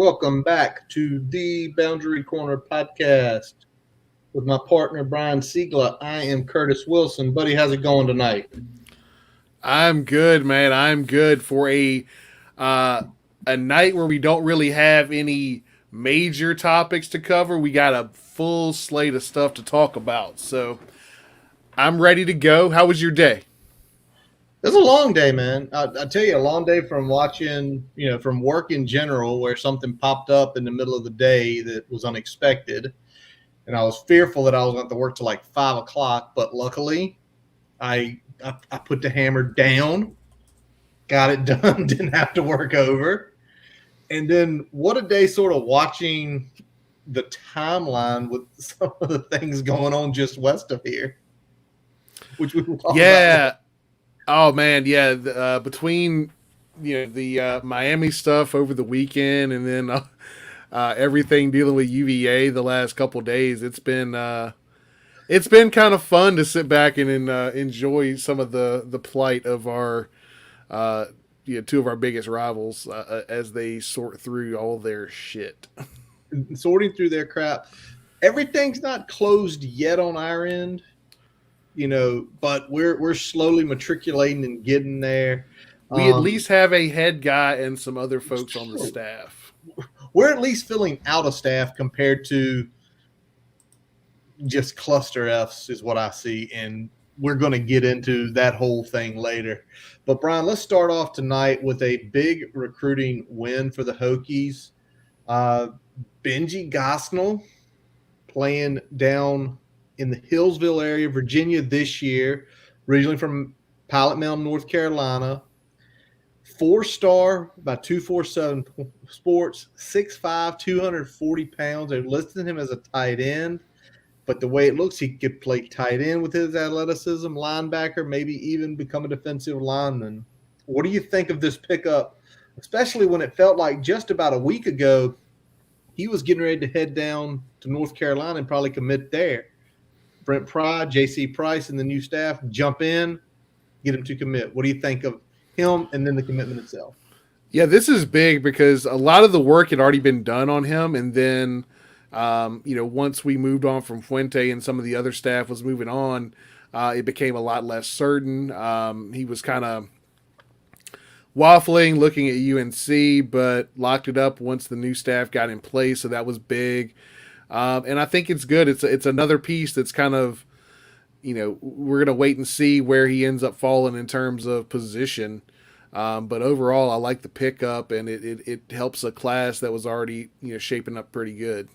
Welcome back to the Boundary Corner podcast with my partner Brian Siegler. I am Curtis Wilson. Buddy, how's it going tonight? I'm good, man. I'm good for uh, a night where we don't really have any major topics to cover. We got a full slate of stuff to talk about, so I'm ready to go. How was your day? It was a long day, man. I tell you, a long day from watching, from work in general, where something popped up in the middle of the day that was unexpected. And I was fearful that I was going to have to work till like 5 o'clock. But luckily, I put the hammer down, got it done, didn't have to work over. And then what a day sort of watching the timeline with some of the things going on just west of here, which we will talk about later. Yeah. Oh man, yeah. Between the Miami stuff over the weekend and then everything dealing with UVA the last couple days, it's been kind of fun to sit back and enjoy some of the plight of our two of our biggest rivals as they sort through all their shit. Sorting through their crap. Everything's not closed yet on our end, but we're slowly matriculating and getting there. We at least have a head guy and some other folks on the staff. We're at least filling out a staff compared to just cluster Fs is what I see, and we're going to get into that whole thing later. But Brian, let's start off tonight with a big recruiting win for the Hokies. Benji Gosnell playing down in the Hillsville area, Virginia this year, originally from Pilot Mountain, North Carolina. 4-star by 247 Sports, 6'5", 240 pounds. They're listing him as a tight end. But the way it looks, he could play tight end with his athleticism, linebacker, maybe even become a defensive lineman. What do you think of this pickup, especially when it felt like just about a week ago he was getting ready to head down to North Carolina and probably commit there? Brent Pry, J.C. Price, and the new staff jump in, get him to commit. What do you think of him and then the commitment itself? Yeah, this is big because a lot of the work had already been done on him, and then once we moved on from Fuente and some of the other staff was moving on, it became a lot less certain. He was kind of waffling, looking at UNC, but locked it up once the new staff got in place, so that was big. And I think it's good. It's another piece that's kind of, we're going to wait and see where he ends up falling in terms of position. But overall, I like the pickup, and it helps a class that was already shaping up pretty good.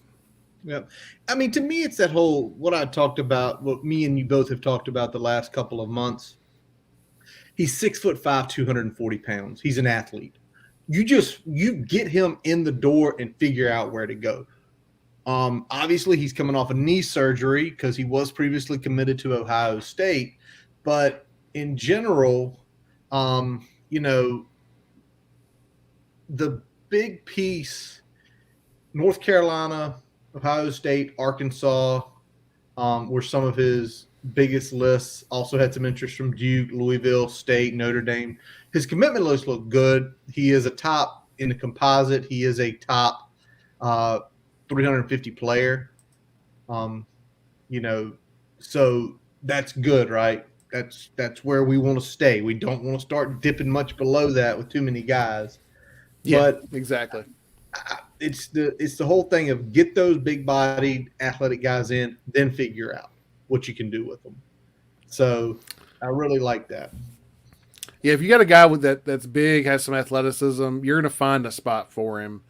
Yeah. I mean, to me, it's that whole, what I talked about, what me and you both have talked about the last couple of months. He's 6'5", 240 pounds. He's an athlete. You get him in the door and figure out where to go. Obviously, he's coming off a knee surgery because he was previously committed to Ohio State. But in general, the big piece, North Carolina, Ohio State, Arkansas were some of his biggest lists. Also had some interest from Duke, Louisville State, Notre Dame. His commitment list looked good. He is a top in the composite. He is a top 350 player. So that's good, right? That's where we want to stay. We don't want to start dipping much below that with too many guys. Yeah, but exactly. It's the whole thing of get those big-bodied athletic guys in, then figure out what you can do with them. So I really like that. Yeah, if you got a guy with that's big, has some athleticism, you're going to find a spot for him,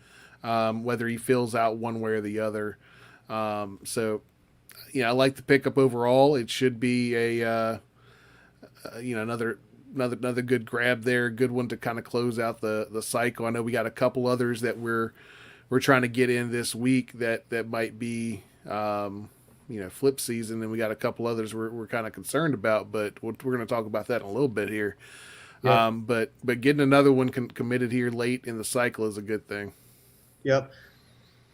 whether he fills out one way or the other. So, I like the pickup overall. It should be another good grab there, good one to kind of close out the cycle. I know we got a couple others that we're trying to get in this week that might be flip season, and we got a couple others we're kind of concerned about, but we're going to talk about that in a little bit here. Yeah. But getting another one committed here late in the cycle is a good thing. Yep.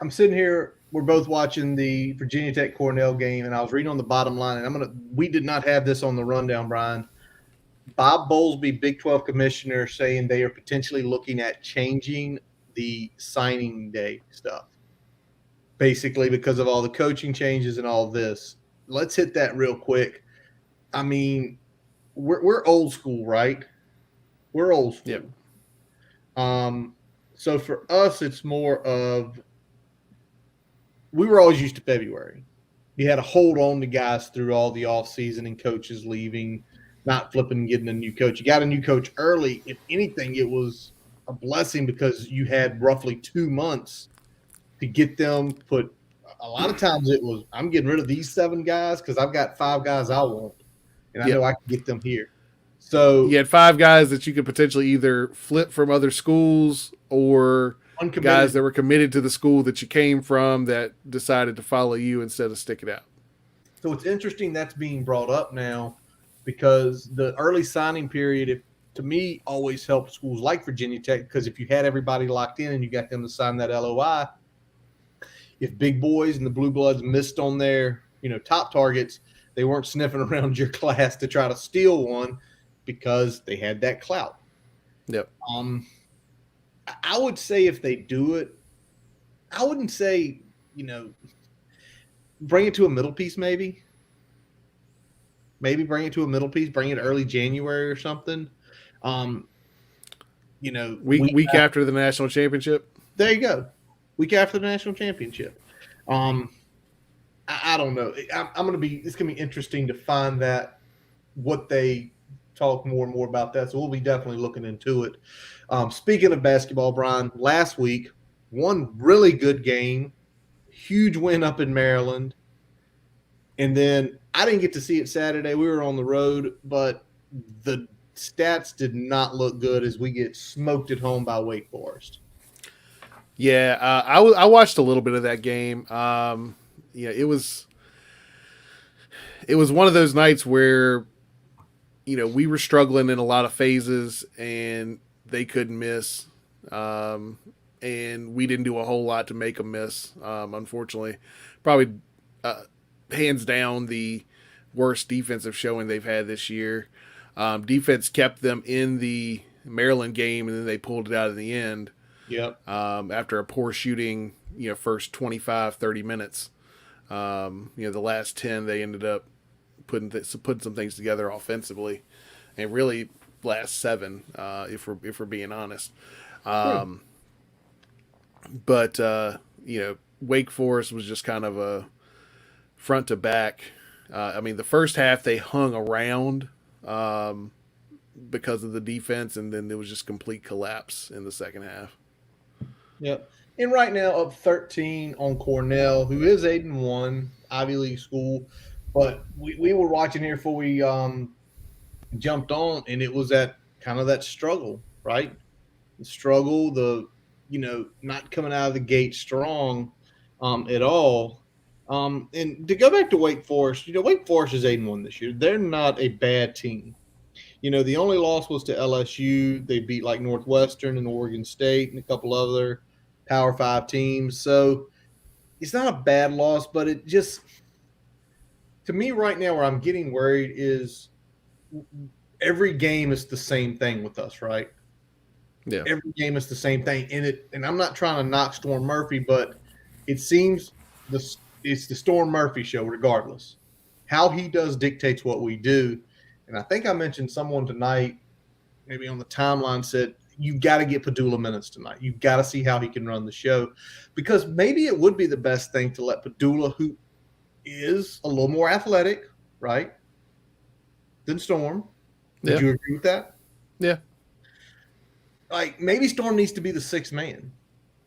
I'm sitting here. We're both watching the Virginia Tech Cornell game, and I was reading on the bottom line, and we did not have this on the rundown, Brian. Bob Bowlesby, Big 12 commissioner, saying they are potentially looking at changing the signing day stuff, basically because of all the coaching changes and all this. Let's hit that real quick. I mean, we're old school, right? We're old school. Yep. So for us, it's more of we were always used to February. You had to hold on to guys through all the offseason and coaches leaving, not flipping and getting a new coach. You got a new coach early. If anything, it was a blessing because you had roughly 2 months to get them put. A lot of times it was, I'm getting rid of these 7 guys because I've got 5 guys I want, and I know I can get them here. So you had 5 guys that you could potentially either flip from other schools or guys that were committed to the school that you came from that decided to follow you instead of stick it out. So it's interesting that's being brought up now because the early signing period, to me, always helped schools like Virginia Tech because if you had everybody locked in and you got them to sign that LOI, if big boys and the blue bloods missed on their top targets, they weren't sniffing around your class to try to steal one because they had that clout. Yep. I would say if they do it, I wouldn't say, bring it to a middle piece maybe. Maybe bring it to a middle piece, bring it early January or something. Week after the national championship. There you go. Week after the national championship. I don't know. It's going to be interesting to find that what they talk more and more about that. So we'll be definitely looking into it. Speaking of basketball, Brian, last week, one really good game, huge win up in Maryland. And then I didn't get to see it Saturday. We were on the road, but the stats did not look good as we get smoked at home by Wake Forest. Yeah, I watched a little bit of that game. It was one of those nights where we were struggling in a lot of phases and they couldn't miss. And we didn't do a whole lot to make them miss, unfortunately. Probably hands down the worst defensive showing they've had this year. Defense kept them in the Maryland game, and then they pulled it out in the end. Yep. After a poor shooting, first 25, 30 minutes. The last 10, they ended up putting some things together offensively, and really last 7, if we're being honest. But Wake Forest was just kind of a front to back. The first half they hung around because of the defense, and then there was just complete collapse in the second half. Yep. And right now up 13 on Cornell, who is 8-1, Ivy League school. But we were watching here before we jumped on, and it was that kind of that struggle, right? The struggle, not coming out of the gate strong at all. And to go back to Wake Forest, Wake Forest is 8-1 this year. They're not a bad team. The only loss was to LSU. They beat like Northwestern and Oregon State and a couple other Power 5 teams. So it's not a bad loss, but it just, to me right now where I'm getting worried is every game is the same thing with us, right? Yeah. Every game is the same thing. And I'm not trying to knock Storm Murphy, but it seems it's the Storm Murphy show regardless. How he does dictates what we do. And I think I mentioned someone tonight, maybe on the timeline, said, you've got to get Padula minutes tonight. You've got to see how he can run the show. Because maybe it would be the best thing to let Padula, who is a little more athletic, right, than Storm. Would you agree with that? Yeah. Like, maybe Storm needs to be the 6th man.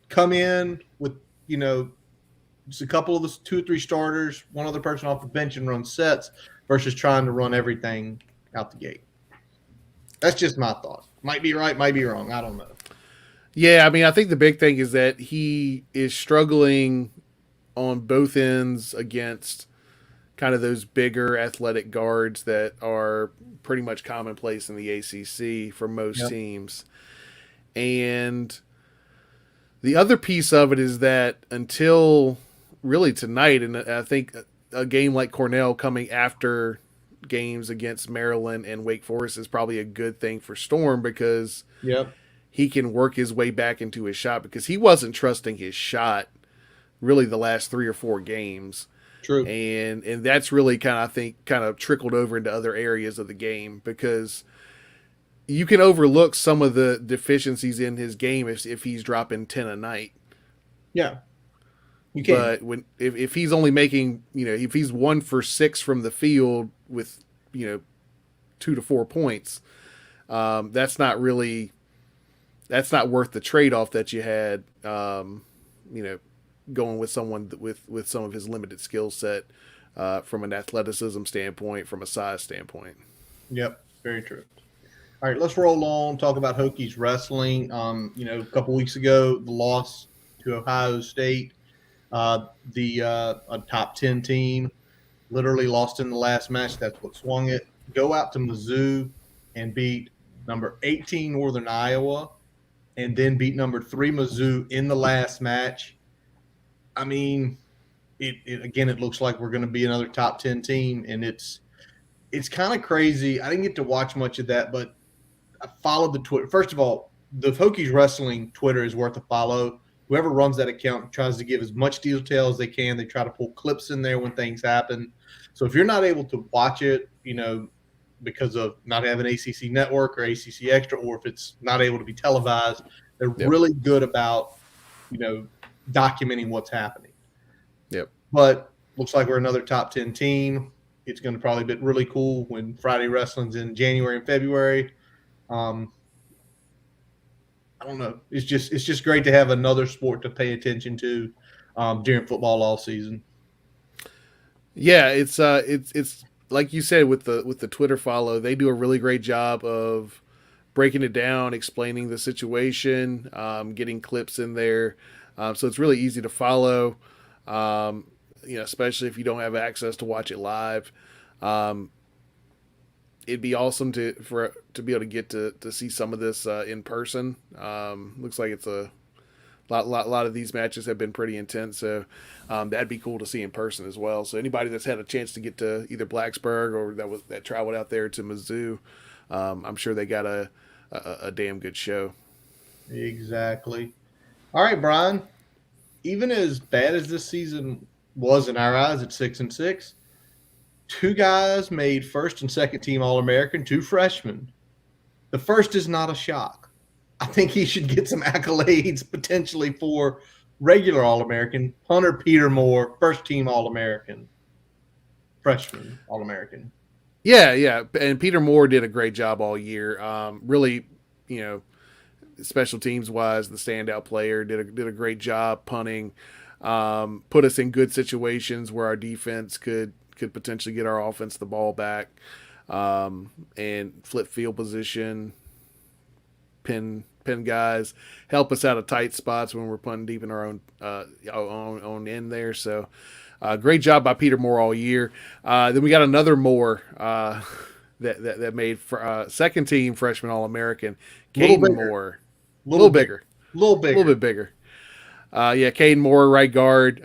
Come in with, just a couple of the 2 or 3 starters, one other person off the bench and run sets versus trying to run everything out the gate. That's just my thought. Might be right, might be wrong. I don't know. Yeah, I think the big thing is that he is struggling on both ends against kind of those bigger athletic guards that are pretty much commonplace in the ACC for most teams. And the other piece of it is that until really tonight, and I think a game like Cornell coming after games against Maryland and Wake Forest is probably a good thing for Storm because he can work his way back into his shot, because he wasn't trusting his shot really the last 3 or 4 games. True. And that's really kind of trickled over into other areas of the game, because you can overlook some of the deficiencies in his game if he's dropping 10 a night. Yeah, you can. But if he's only making, if he's 1 for 6 from the field with 2 to 4 points, that's not worth the trade off that you had. Going with someone with some of his limited skill set, from an athleticism standpoint, from a size standpoint. Yep, very true. All right, let's roll on. Talk about Hokies wrestling. A couple weeks ago, the loss to Ohio State, a top 10 team, literally lost in the last match. That's what swung it. Go out to Mizzou and beat number 18 Northern Iowa, and then beat number 3 Mizzou in the last match. I mean, it looks like we're going to be another top 10 team, and it's kind of crazy. I didn't get to watch much of that, but I followed the Twitter. First of all, the Hokies Wrestling Twitter is worth a follow. Whoever runs that account tries to give as much detail as they can. They try to pull clips in there when things happen. So if you're not able to watch it, because of not having ACC Network or ACC Extra, or if it's not able to be televised, they're really good about, documenting what's happening. Yep. But looks like we're another top 10 team. It's going to probably be really cool when Friday Wrestling's in January and February. I don't know. It's just great to have another sport to pay attention to during football all season. Yeah, it's like you said with the Twitter follow, they do a really great job of breaking it down, explaining the situation, getting clips in there. So it's really easy to follow, especially if you don't have access to watch it live. It'd be awesome to be able to get to see some of this in person. Looks like it's a lot of these matches have been pretty intense, so that'd be cool to see in person as well. So anybody that's had a chance to get to either Blacksburg or that traveled out there to Mizzou, I'm sure they got a damn good show. Exactly. All right, Brian. Even as bad as this season was in our eyes at 6-6, 2 guys made first and second team All-American, 2 freshmen. The first is not a shock. I think he should get some accolades potentially for regular All-American. Hunter Peter Moore, first team All-American, freshman All-American. Yeah, and Peter Moore did a great job all year. Really, special teams wise, the standout player did a great job punting. Put us in good situations where our defense could potentially get our offense the ball back, and flip field position, pin guys, help us out of tight spots when we're punting deep in our own end there. So great job by Peter Moore all year. Then we got another Moore that made second team freshman All-American, Caden Moore. A little bit bigger. Caden Moore, right guard.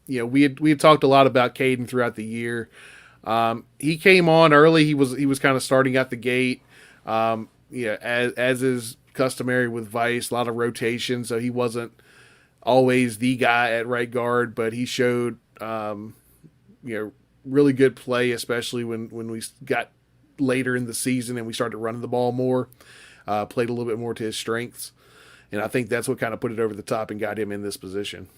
We had talked a lot about Caden throughout the year. He came on early. He was kind of starting out the gate. As is customary with Vice, a lot of rotation, so he wasn't always the guy at right guard, but he showed really good play, especially when we got later in the season and we started running the ball more. Played a little bit more to his strengths, and I think that's what kind of put it over the top and got him in this position.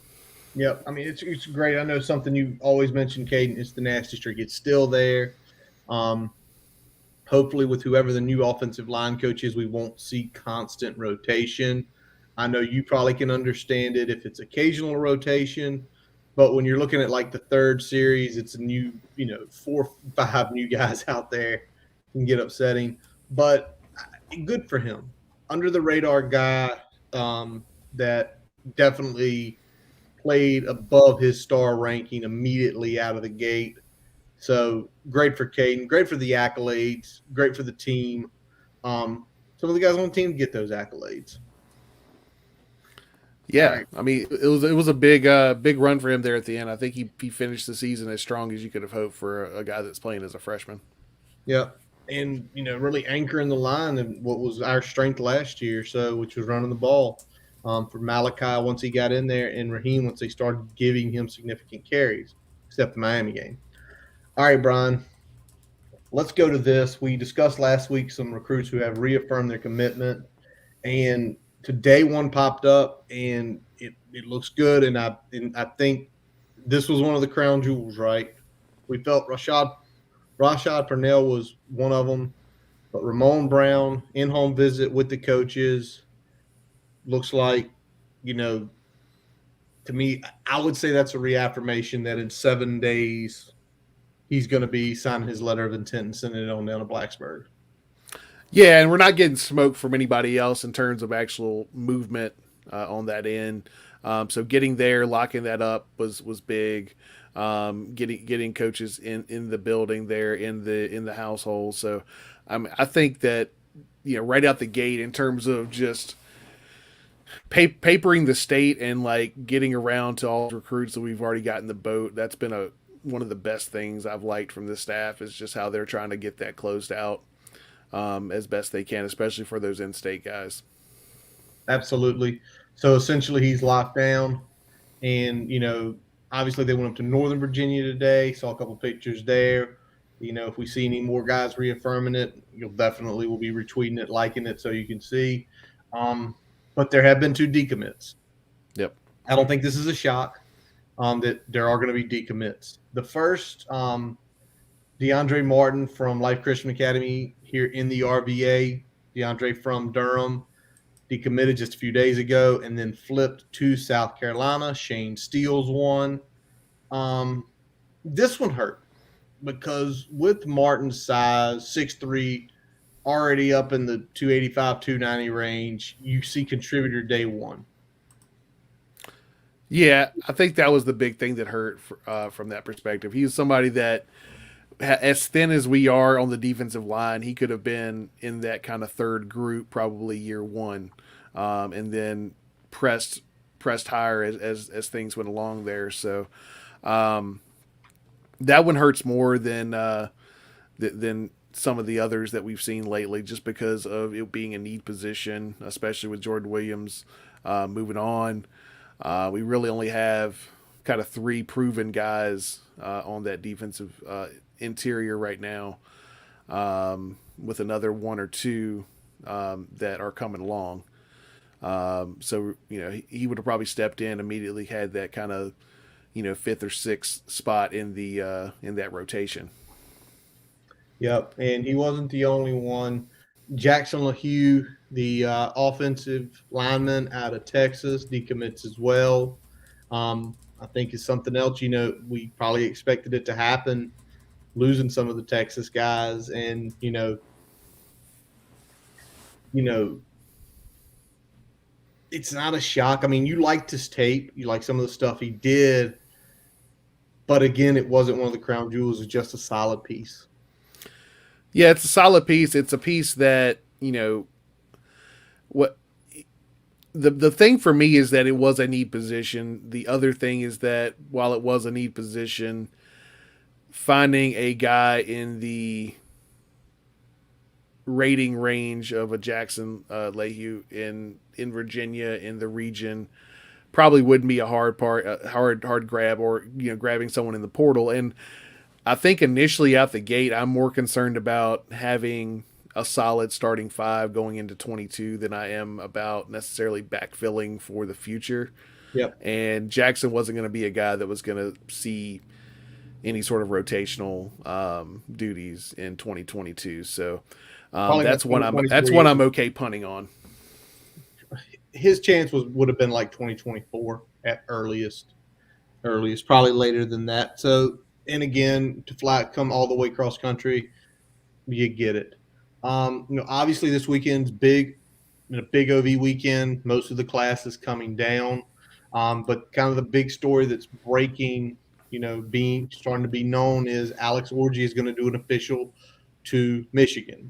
Yep. I mean, it's great. I know something you always mentioned, Caden, is the nasty streak. It's still there. Hopefully with whoever the new offensive line coach is, we won't see constant rotation. I know you probably can understand it if it's occasional rotation, but when you're looking at like the third series, it's a new, 4 or 5 new guys out there, can get upsetting. But good for him. Under the radar guy that definitely played above his star ranking immediately out of the gate. So great for Caden, great for the accolades, great for the team. Some of the guys on the team get those accolades. Yeah, right. I mean, it was a big run for him there at the end. I think he finished the season as strong as you could have hoped for a guy that's playing as a freshman. Yeah, and really anchoring the line and what was our strength last year, so which was running the ball. For Malachi once he got in there, and Raheem once they started giving him significant carries, except the Miami game. All right, Brian, let's go to this. We discussed last week some recruits who have reaffirmed their commitment, and today one popped up, and it looks good, and I think this was one of the crown jewels, right? We felt Rashad Purnell was one of them, but Ramon Brown in-home visit with the coaches looks like, you know, to me, I would say that's a reaffirmation that in 7 days he's going to be signing his letter of intent and sending it on down to Blacksburg. Yeah, and we're not getting smoke from anybody else in terms of actual movement on that end. So getting there, locking that up was big. Getting coaches in the building there in the household. So I think that right out the gate in terms of just papering the state and like getting around to all the recruits that we've already got in the boat. That's been one of the best things I've liked from this staff is just how they're trying to get that closed out as best they can, especially for those in-state guys. Absolutely. So essentially, he's locked down, and obviously they went up to Northern Virginia today. Saw a couple pictures there. If we see any more guys reaffirming it, we'll be retweeting it, liking it, so you can see. But there have been 2 decommits. Yep. I don't think this is a shock that there are going to be decommits. The first, DeAndre Martin from Life Christian Academy here in the RVA. DeAndre from Durham decommitted just a few days ago and then flipped to South Carolina. Shane Steele's one. This one hurt because with Martin's size, 6'3", already up in the 285, 290 range, you see contributor day one. Yeah, I think that was the big thing that hurt from that perspective. He's somebody that, as thin as we are on the defensive line, he could have been in that kind of third group probably year one, and then pressed higher as things went along there. So that one hurts more than some of the others that we've seen lately, just because of it being a need position, especially with Jordan Williams moving on. We really only have kind of 3 proven guys on that defensive interior right now, with another 1 or 2 that are coming along. So he would have probably stepped in immediately, had that kind of 5th or 6th spot in that rotation. Yep, and he wasn't the only one. Jackson LaHue, the offensive lineman out of Texas, decommits as well. I think it's something else. We probably expected it to happen, losing some of the Texas guys, and it's not a shock. I mean, you liked his tape, you like some of the stuff he did, but again, it wasn't one of the crown jewels. It's just a solid piece. Yeah, it's a solid piece. It's a piece that what the thing for me is that it was a need position. The other thing is that while it was a need position, finding a guy in the rating range of a Jackson LaHue in Virginia in the region probably wouldn't be a hard grab, or grabbing someone in the portal. And I think initially out the gate, I'm more concerned about having a solid starting 5 going into 22 than I am about necessarily backfilling for the future. Yep. And Jackson wasn't going to be a guy that was going to see any sort of rotational duties in 2022. So that's one I'm okay punting on. His chance would have been like 2024 at earliest, probably later than that. So, and again, to come all the way cross country, you get it. Obviously this weekend's big, a big OV weekend. Most of the class is coming down, but kind of the big story that's breaking, starting to be known is Alex Orji is going to do an official to Michigan.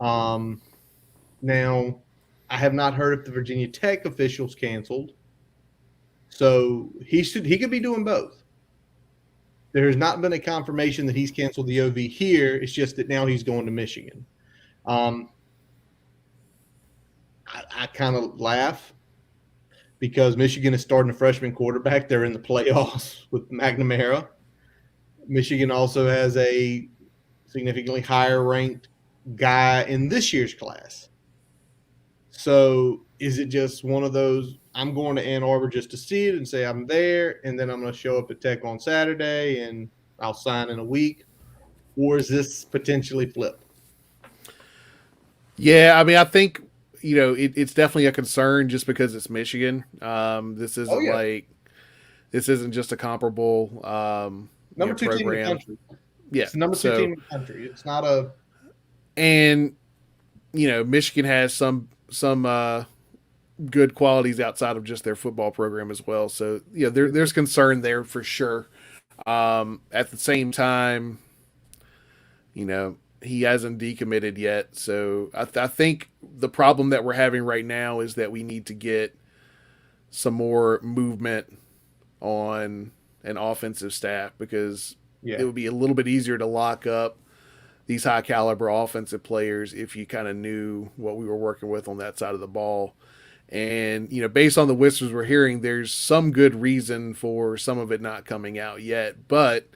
Now, I have not heard if the Virginia Tech officials canceled, so he could be doing both. There has not been a confirmation that he's canceled the OV here. It's just that now he's going to Michigan. I kind of laugh because Michigan is starting a freshman quarterback. They're in the playoffs with McNamara. Michigan also has a significantly higher ranked guy in this year's class. So is it just one of those, I'm going to Ann Arbor just to see it and say I'm there, and then I'm going to show up at Tech on Saturday and I'll sign in a week? Or is this potentially flip? Yeah, I mean, I think it's definitely a concern just because it's Michigan. This isn't this isn't just a comparable number two program. team in the country. Yeah, it's the number two team in the country. It's not a and Michigan has some good qualities outside of just their football program as well. So there's concern there for sure. At the same time, he hasn't decommitted yet. So I think the problem that we're having right now is that we need to get some more movement on an offensive staff because it would be a little bit easier to lock up these high caliber offensive players if you kind of knew what we were working with on that side of the ball. And, based on the whispers we're hearing, there's some good reason for some of it not coming out yet, but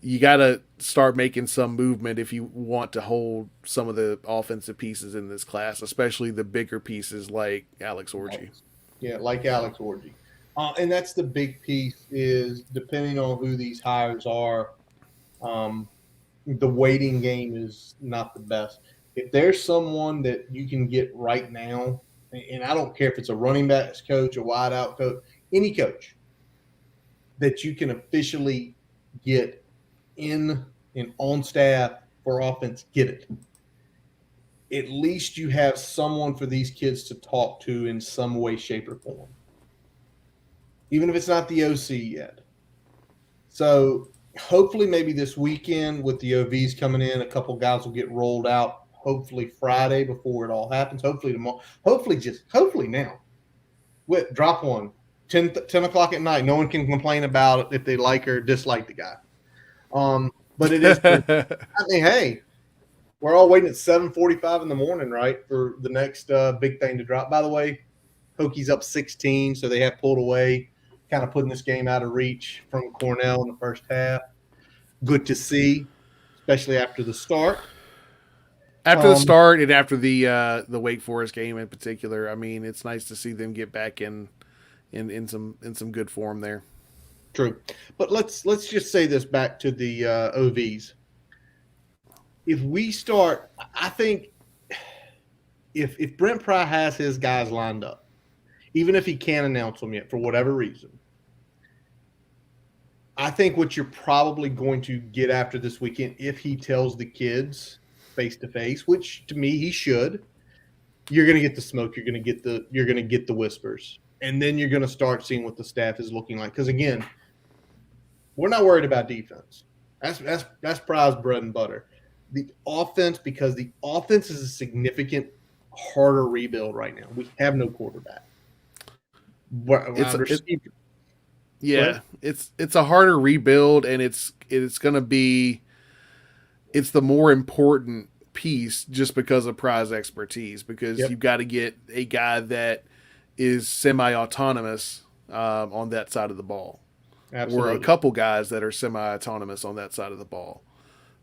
you got to start making some movement if you want to hold some of the offensive pieces in this class, especially the bigger pieces like Alex Orji. Yeah, like Alex Orji. And that's the big piece is depending on who these hires are, the waiting game is not the best. If there's someone that you can get right now, and I don't care if it's a running backs coach, a wide out coach, any coach that you can officially get in and on staff for offense, get it. At least you have someone for these kids to talk to in some way, shape, or form. Even if it's not the OC yet. So hopefully maybe this weekend with the OVs coming in, a couple guys will get rolled out hopefully Friday before it all happens. Hopefully tomorrow. Hopefully now. Drop one. 10 o'clock at night. No one can complain about it if they like or dislike the guy. But it is. I mean, hey, we're all waiting at 7:45 in the morning, right, for the next big thing to drop. By the way, Hokies up 16, so they have pulled away, kind of putting this game out of reach from Cornell in the first half. Good to see, especially after the start. After the start and after the Wake Forest game in particular, I mean, it's nice to see them get back in some good form there. True, but let's just say this back to the OVs. If we start, I think if Brent Pry has his guys lined up, even if he can't announce them yet for whatever reason, I think what you're probably going to get after this weekend, if he tells the kids face to face, which to me he should, you're going to get the smoke, you're going to get the whispers, and then you're going to start seeing what the staff is looking like. Because again, we're not worried about defense. That's Pry's bread and butter. The offense, because the offense is a significant harder rebuild right now. We have no quarterback. It's a harder rebuild, and it's going to be the more important piece just because of Pry's expertise, because you've got to get a guy that is semi-autonomous on that side of the ball. Absolutely. Or a couple guys that are semi-autonomous on that side of the ball,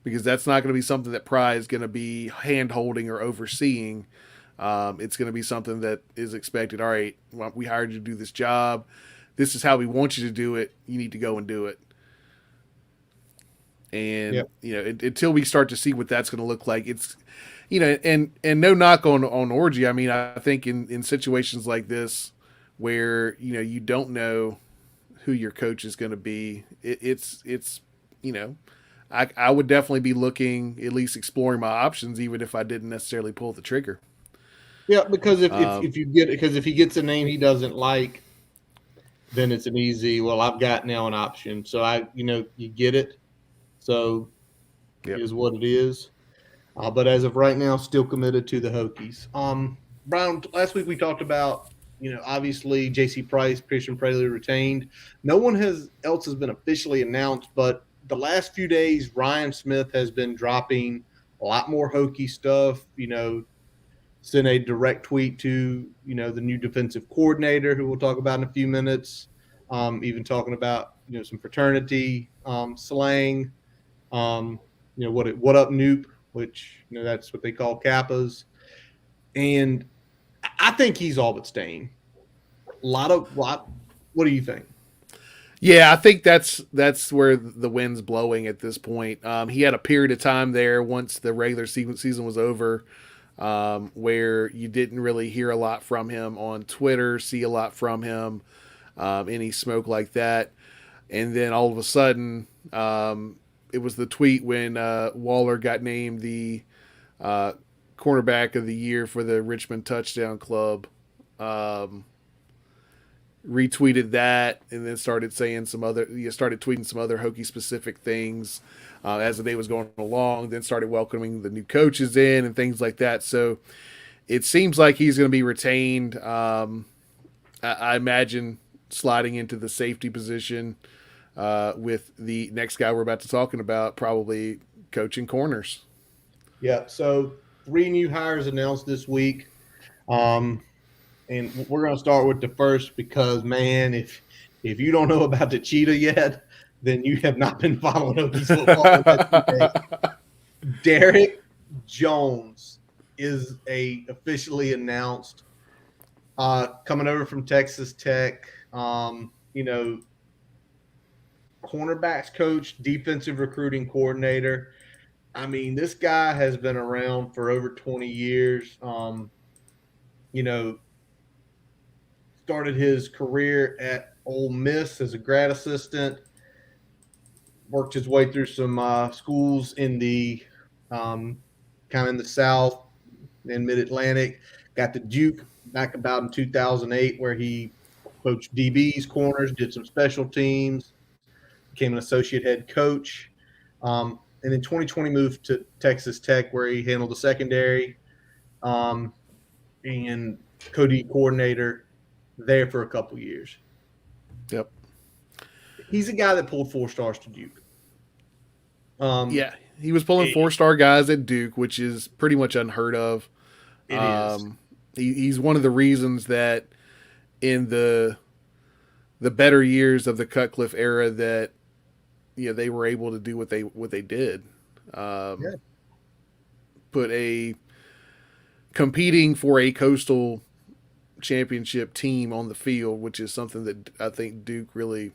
because that's not going to be something that Pry is going to be hand-holding or overseeing. It's going to be something that is expected. All right, we hired you to do this job. This is how we want you to do it. You need to go and do it. And, until we start to see what that's going to look like, it's, and no knock on Orji. I mean, I think in situations like this where, you don't know who your coach is going to be, it's I would definitely be looking, at least exploring my options, even if I didn't necessarily pull the trigger. Yeah, because if he gets a name he doesn't like, then it's an easy, well, I've got now an option. So you get it. So it is what it is. But as of right now, still committed to the Hokies. Brian, last week we talked about obviously J.C. Price, Christian Prelude retained. No one else has been officially announced, but the last few days, Ryan Smith has been dropping a lot more Hokie stuff. Sent a direct tweet to the new defensive coordinator, who we'll talk about in a few minutes. Even talking about some fraternity slang. What up, Noop, which that's what they call Kappas, and I think he's all but staying. What do you think? Yeah, I think that's where the wind's blowing at this point. He had a period of time there once the regular season was over, where you didn't really hear a lot from him on Twitter, see a lot from him, any smoke like that, and then all of a sudden, it was the tweet when Waller got named the cornerback of the year for the Richmond Touchdown Club. Retweeted that and then started saying started tweeting some other Hokie specific things as the day was going along, then started welcoming the new coaches in and things like that. So it seems like he's going to be retained. I imagine sliding into the safety position with the next guy we're about to talking about, probably coaching corners. Yeah. So 3 new hires announced this week. And we're going to start with the first because, man, if you don't know about the cheetah yet, then you have not been following Hokies football. Derek Jones is officially announced, coming over from Texas Tech. Cornerbacks coach, defensive recruiting coordinator. I mean, this guy has been around for over 20 years. Started his career at Ole Miss as a grad assistant, worked his way through some schools in the kind of in the South and Mid-Atlantic, got to Duke back about in 2008 where he coached DBs, corners, did some special teams, became an associate head coach. And in 2020 moved to Texas Tech where he handled the secondary and co-D coordinator there for a couple years. Yep. He's a guy that pulled 4 stars to Duke. Yeah, he was pulling 4-star guys at Duke, which is pretty much unheard of. It is. He's one of the reasons that in the better years of the Cutcliffe era that they were able to do what they did. Put a competing for a coastal championship team on the field, which is something that I think Duke really,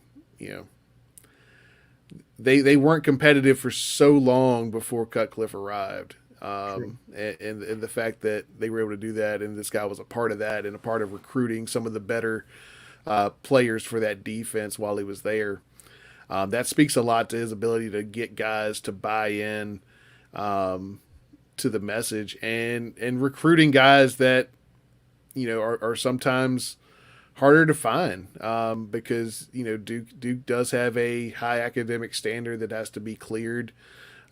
they weren't competitive for so long before Cutcliffe arrived. And the fact that they were able to do that, and this guy was a part of that and a part of recruiting some of the better players for that defense while he was there. That speaks a lot to his ability to get guys to buy in to the message and recruiting guys that are sometimes harder to find because Duke does have a high academic standard that has to be cleared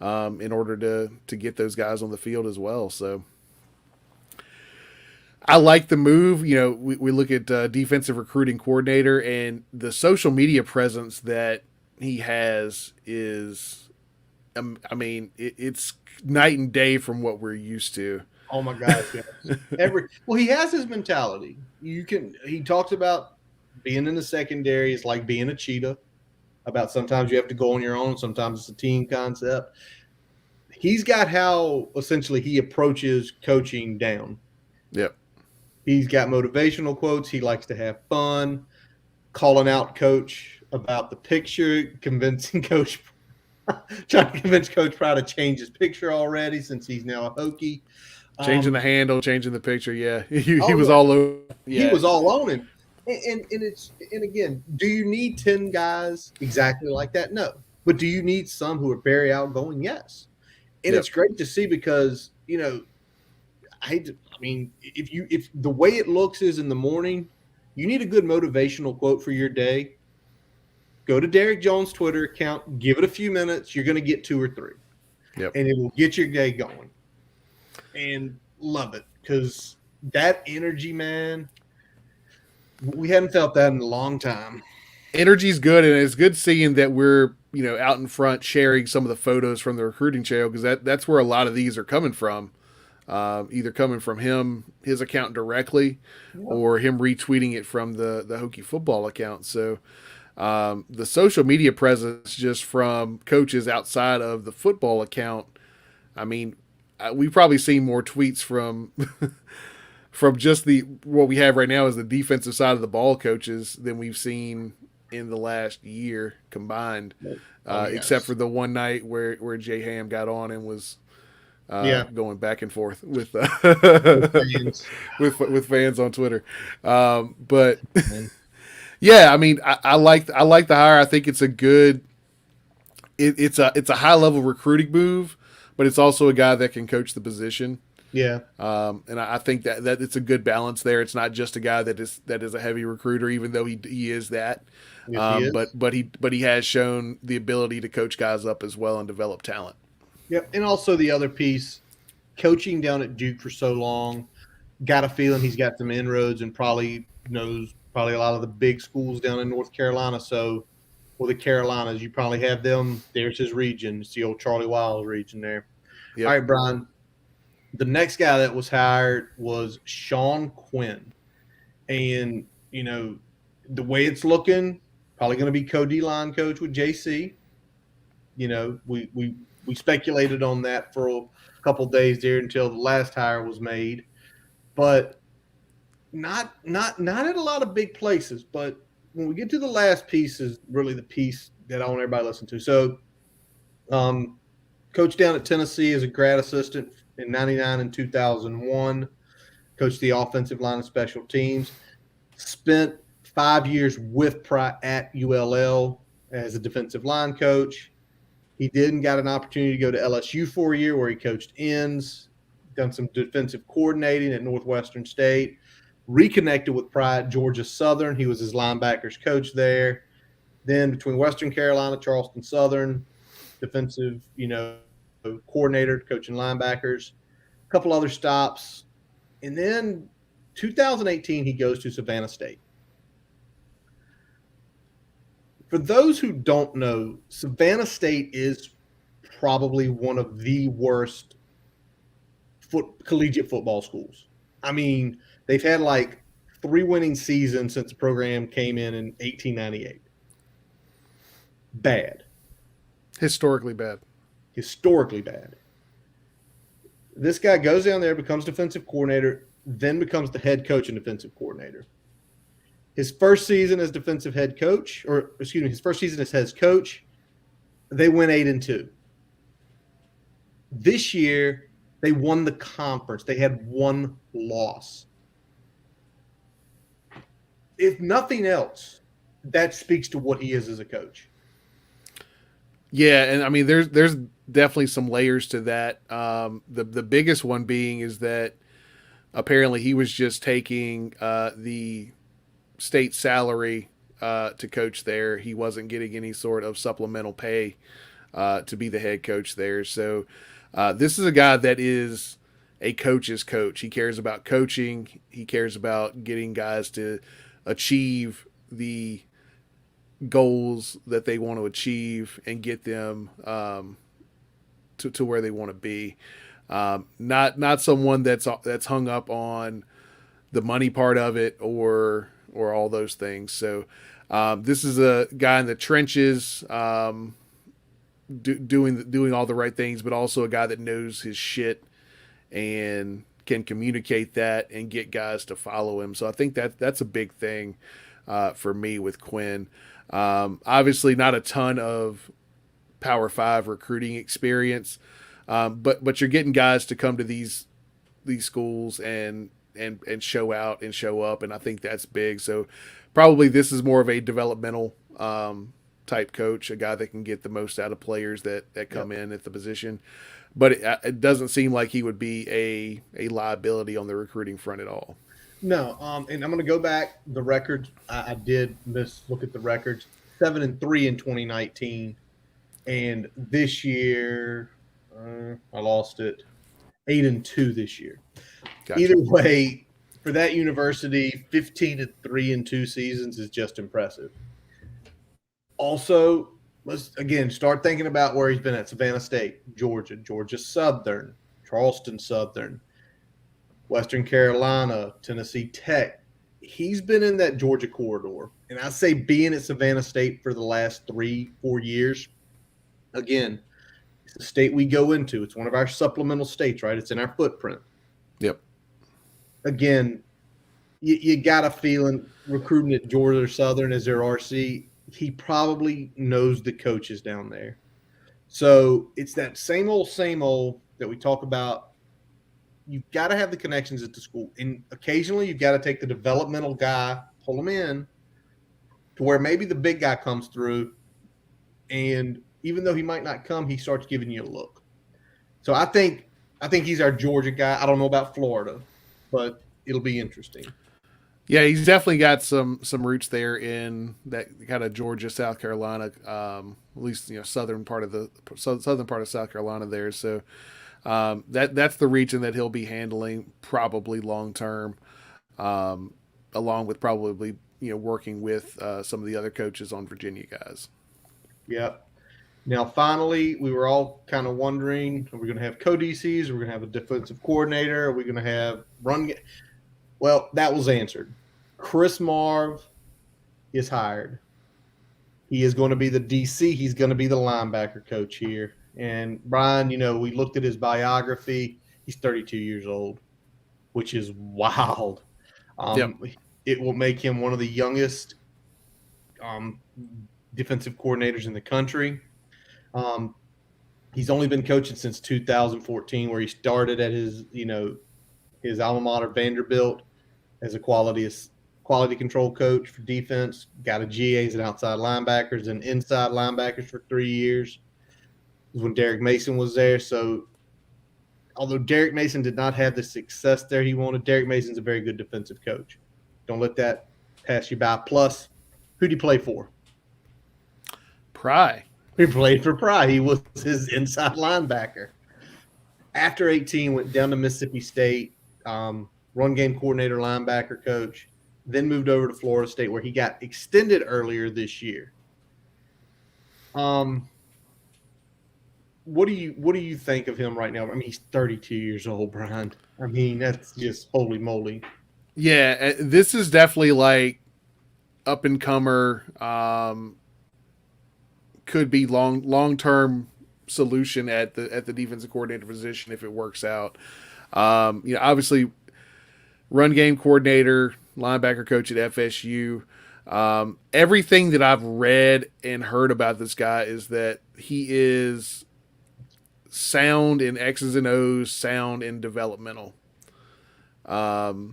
in order to get those guys on the field as well. So I like the move. We look at defensive recruiting coordinator, and the social media presence that he has is, it's night and day from what we're used to. Oh my gosh! Yes. He has his mentality. He talks about being in the secondary is like being a cheetah. About sometimes you have to go on your own. Sometimes it's a team concept. He's got how essentially he approaches coaching down. Yep. He's got motivational quotes. He likes to have fun, calling out coach about the picture, convincing coach, trying to convince Coach Pry to change his picture already since he's now a Hokie. Changing the handle, changing the picture. Yeah, he was all over. Yeah. He was all on him. And again, do you need 10 guys exactly like that? No. But do you need some who are very outgoing? Yes. And It's great to see because, if the way it looks is in the morning, you need a good motivational quote for your day. Go to Derek Jones' Twitter account, give it a few minutes. You're going to get 2 or 3. Yep. And it will get your day going. And love it because that energy, man. We hadn't felt that in a long time. Energy's good, and it's good seeing that we're out in front sharing some of the photos from the recruiting trail, because that's where a lot of these are coming from. Either coming from his account directly, Yep. or him retweeting it from the Hokie football account. So the social media presence just from coaches outside of the football account. I mean, we've probably seen more tweets from from just the what we have right now is the defensive side of the ball coaches than we've seen in the last year combined, Oh except for yes. the one night where Jay Ham got on and was Yeah. going back and forth with With fans. with fans on Twitter. But Man. yeah, I mean, I like the hire. I think it's a good. It's a high level recruiting move, but it's also a guy that can coach the position. Yeah. And I think that it's a good balance there. It's not just a guy that is a heavy recruiter, even though he is that. Yes, he is. But he has shown the ability to coach guys up as well and develop talent. Yep. And also the other piece, coaching down at Duke for so long, got a feeling he's got some inroads and probably knows probably a lot of the big schools down in North Carolina. So for the Carolinas, you probably have them. There's his region. It's the old Charlie Wiles region there. All Yep. right, Brian. The next guy that was hired was Sean Quinn. And, the way it's looking, probably going to be co-D line coach with JC. We speculated on that for a couple of days there until the last hire was made. But not at a lot of big places. But when we get to the last piece is really the piece that I want everybody to listen to. So coach down at Tennessee as a grad assistant in 99 and 2001, coached the offensive line and special teams, spent 5 years with Pry at ULL as a defensive line coach. He then got an opportunity to go to LSU for a year where he coached ends, done some defensive coordinating at Northwestern State, reconnected with Pry at Georgia Southern. He was his linebackers coach there. Then between Western Carolina, Charleston Southern, defensive, coordinator, coaching linebackers, a couple other stops. And then 2018, he goes to Savannah State. For those who don't know, Savannah State is probably one of the worst collegiate football schools. I mean, they've had like 3 winning seasons since the program came in 1898. Bad. Historically bad. Historically bad. This guy goes down there, becomes defensive coordinator, then becomes the head coach and defensive coordinator. His first season as defensive head coach, his first season as head coach, they went 8-2. This year, they won the conference. They had 1 loss. If nothing else, that speaks to what he is as a coach. Yeah, and I mean, there's definitely some layers to that. The biggest one being is that apparently he was just taking the state salary to coach there. He wasn't getting any sort of supplemental pay to be the head coach there. So this is a guy that is a coach's coach. He cares about coaching. He cares about getting guys to achieve the goals that they want to achieve and get them to where they want to be. Not someone that's hung up on the money part of it or all those things. So this is a guy in the trenches, doing all the right things, but also a guy that knows his shit and can communicate that and get guys to follow him. So I think that's a big thing for me with Quinn. Obviously, not a ton of Power 5 recruiting experience, but you're getting guys to come to these schools and show out and show up, and I think that's big. So probably this is more of a developmental type coach, a guy that can get the most out of players that come in at the position. But it doesn't seem like he would be a liability on the recruiting front at all. No, and I'm going to go back the records. I did look at the records. 7-3 in 2019, and this year I lost it. 8-2 this year. Gotcha. Either way, for that university, 15-3 in 2 seasons is just impressive. Also, let's again start thinking about where he's been at: Savannah State, Georgia, Georgia Southern, Charleston Southern, Western Carolina, Tennessee Tech. He's been in that Georgia corridor. And I say being at Savannah State for the last 3-4 years, again, it's a state we go into. It's one of our supplemental states, right? It's in our footprint. Yep. Again, you got a feeling recruiting at Georgia Southern as their RC, he probably knows the coaches down there. So it's that same old that we talk about. You've got to have the connections at the school. And occasionally you've got to take the developmental guy, pull him in to where maybe the big guy comes through. And even though he might not come, he starts giving you a look. So I think he's our Georgia guy. I don't know about Florida, but it'll be interesting. Yeah, he's definitely got some roots there in that kind of Georgia, South Carolina, at least southern part of South Carolina there. So that's the region that he'll be handling probably long term, along with probably working with some of the other coaches on Virginia guys. Yep. Now, finally, we were all kind of wondering: are we going to have co-DCs? Are we going to have a defensive coordinator? Are we going to have run? Well, that was answered. Chris Marv is hired. He is going to be the DC. He's going to be the linebacker coach here. And Brian, we looked at his biography. He's 32 years old, which is wild. Yep. It will make him one of the youngest defensive coordinators in the country. He's only been coaching since 2014, where he started at his alma mater, Vanderbilt, as a quality control coach for defense. Got a GA as an outside linebackers and inside linebackers for 3 years. It was when Derek Mason was there. So although Derek Mason did not have the success there he wanted, Derek Mason's a very good defensive coach. Don't let that pass you by. Plus, who'd he play for? Pry. He played for Pry. He was his inside linebacker. After 18, went down to Mississippi State, run game coordinator, linebacker coach, then moved over to Florida State, where he got extended earlier this year. What do you think of him right now? I mean, he's 32 years old, Brian. I mean, that's just holy moly. Yeah, this is definitely like up and comer. Could be long term solution at the defensive coordinator position if it works out. Obviously, run game coordinator, linebacker coach at FSU. Everything that I've read and heard about this guy is that he is sound in X's and O's, sound in developmental. The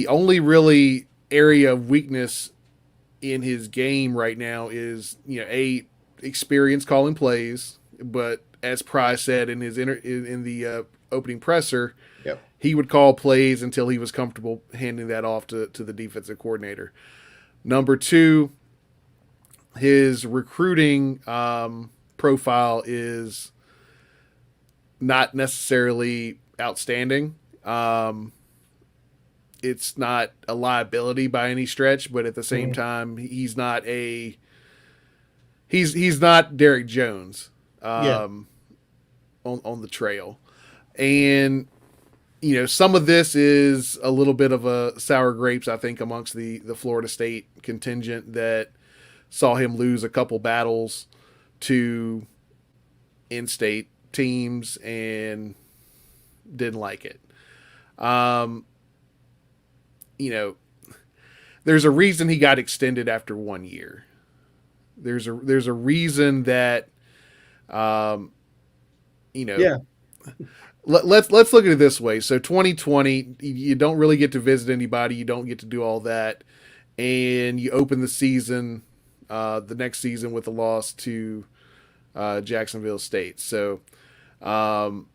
only really area of weakness in his game right now is experience calling plays, but as Pry said in his in the opening presser, yep, he would call plays until he was comfortable handing that off to the defensive coordinator. Number two, his recruiting profile is not necessarily outstanding. It's not a liability by any stretch, but at the same time, he's not Derek Jones on the trail. And some of this is a little bit of a sour grapes, I think, amongst the Florida State contingent that saw him lose a couple battles to in-state teams and didn't like it. There's a reason he got extended after 1 year. There's a reason that, yeah. Let's look at it this way. So 2020, you don't really get to visit anybody. You don't get to do all that. And you open the season, the next season with a loss to Jacksonville State. So I'm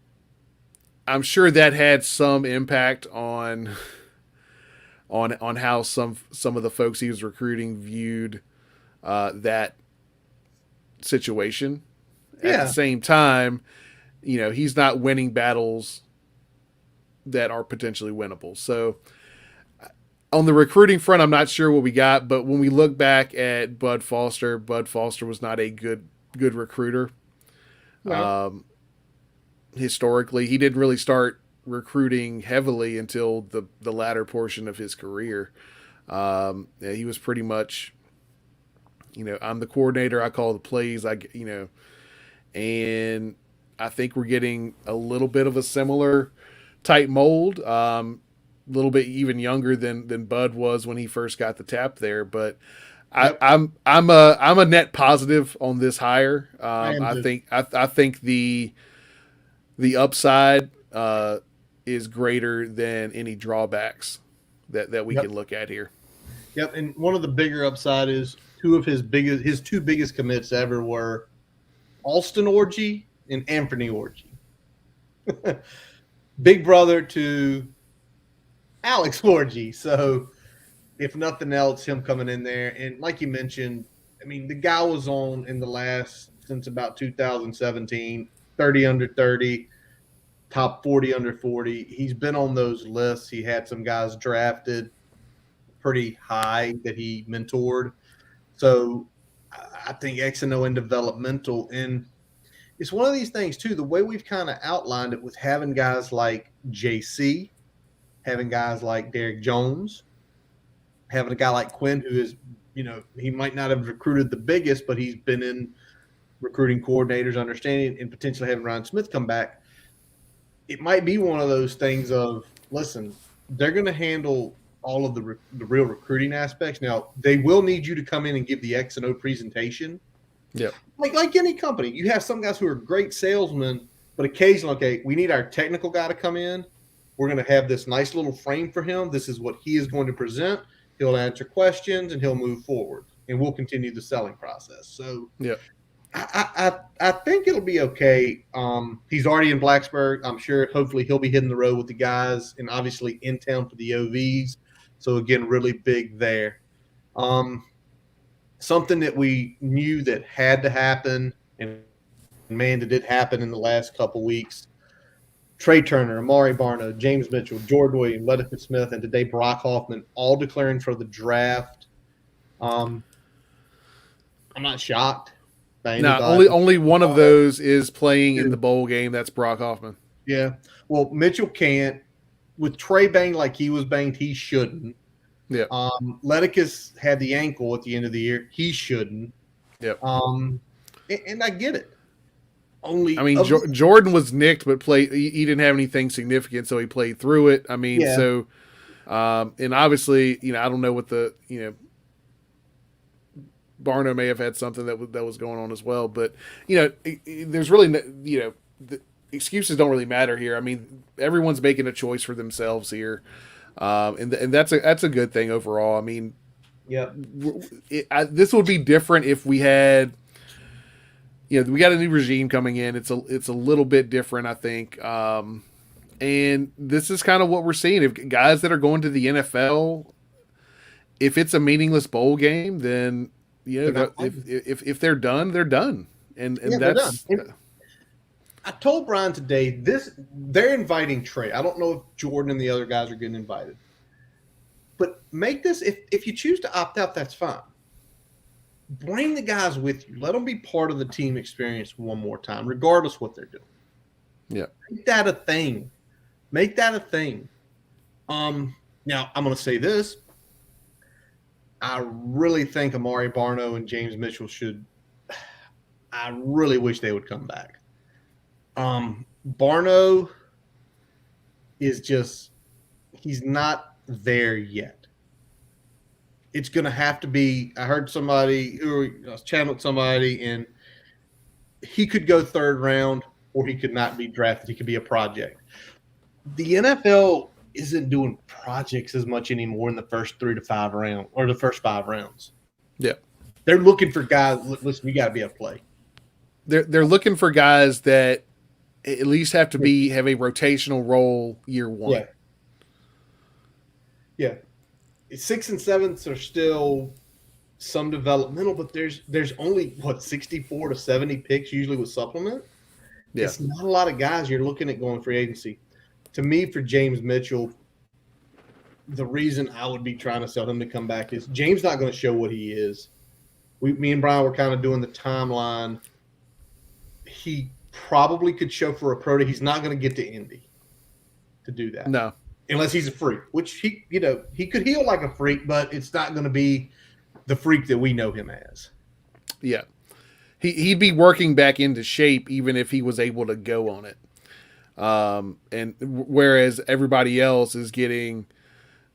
sure that had some impact on how some of the folks he was recruiting viewed that situation. Yeah. At the same time, he's not winning battles that are potentially winnable. So on the recruiting front, I'm not sure what we got, but when we look back at Bud Foster was not a good recruiter. No. Historically, he didn't really start recruiting heavily until the latter portion of his career. Yeah, he was pretty much, I'm the coordinator. I call the plays. And I think we're getting a little bit of a similar type mold. A little bit even younger than Bud was when he first got the tap there, but Yep. I'm a net positive on this hire. I am too. I think the upside is greater than any drawbacks that we Yep. can look at here. Yep. And one of the bigger upside is his two biggest commits ever were Alston Orgy and Anthony Orgy. Big brother to Alex Orgy. So if nothing else, him coming in there. And like you mentioned, I mean, the guy was on in the last, since about 2017, 30 under 30, top 40 under 40. He's been on those lists. He had some guys drafted pretty high that he mentored. So I think X and O in developmental. And it's one of these things, too, the way we've kind of outlined it with having guys like JC, having guys like Derek Jones, having a guy like Quinn who is, he might not have recruited the biggest, but he's been in recruiting coordinators, understanding, and potentially having Ryan Smith come back. It might be one of those things of, listen, they're going to handle all of the real recruiting aspects. Now, they will need you to come in and give the X and O presentation. Yeah. Like any company, you have some guys who are great salesmen, but occasionally, okay, we need our technical guy to come in. We're going to have this nice little frame for him. This is what he is going to present. He'll answer questions and he'll move forward, and we'll continue the selling process. So, yeah, I think it'll be okay. He's already in Blacksburg. I'm sure. Hopefully, he'll be hitting the road with the guys, and obviously in town for the OVs. So again, really big there. Something that we knew that had to happen, and man, did it happen in the last couple weeks. Trey Turner, Amari Barno, James Mitchell, Jordan Williams, Letterman Smith, and today Brock Hoffman all declaring for the draft. I'm not shocked. No, only one of those is playing in the bowl game. That's Brock Hoffman. Yeah. Well, Mitchell can't. With Trey banged like he was banged, he shouldn't. Yeah. Leticus had the ankle at the end of the year. He shouldn't. Yep. And I get it. Jordan was nicked, but he didn't have anything significant, so he played through it. So, and obviously, I don't know what Barno may have had something that was going on as well, but there's really the excuses don't really matter here. I mean, everyone's making a choice for themselves here, and that's a good thing overall. I mean, yeah, this would be different if we had. We got a new regime coming in. It's a little bit different, I think. And this is kind of what we're seeing. If guys that are going to the NFL, if it's a meaningless bowl game, then if they're done, they're done. And that's. Done. I told Brian today they're inviting Trey. I don't know if Jordan and the other guys are getting invited, but make this if you choose to opt out, that's fine. Bring the guys with you. Let them be part of the team experience one more time, regardless what they're doing. Yeah. Make that a thing. Now, I'm going to say this. I really think Amari Barno and James Mitchell I really wish they would come back. Barno is he's not there yet. It's going to have to be. I heard I was chatting with somebody, and he could go third round, or he could not be drafted. He could be a project. The NFL isn't doing projects as much anymore in the first 3 to 5 rounds, or the first 5 rounds. Yeah, they're looking for guys. Listen, you got to be a play. They're looking for guys that at least have a rotational role year one. Yeah. 6 and 7s are still some developmental, but there's only 64 to 70 picks usually with supplement. Yeah. It's not a lot of guys you're looking at going free agency. to me, for James Mitchell, the reason I would be trying to sell him to come back is James not going to show what he is. Me and Brian were kind of doing the timeline. He probably could show for a pro day. He's not going to get to Indy to do that. No. Unless he's a freak, which he could heal like a freak, but it's not going to be the freak that we know him as. Yeah. He'd be working back into shape even if he was able to go on it. And whereas everybody else is getting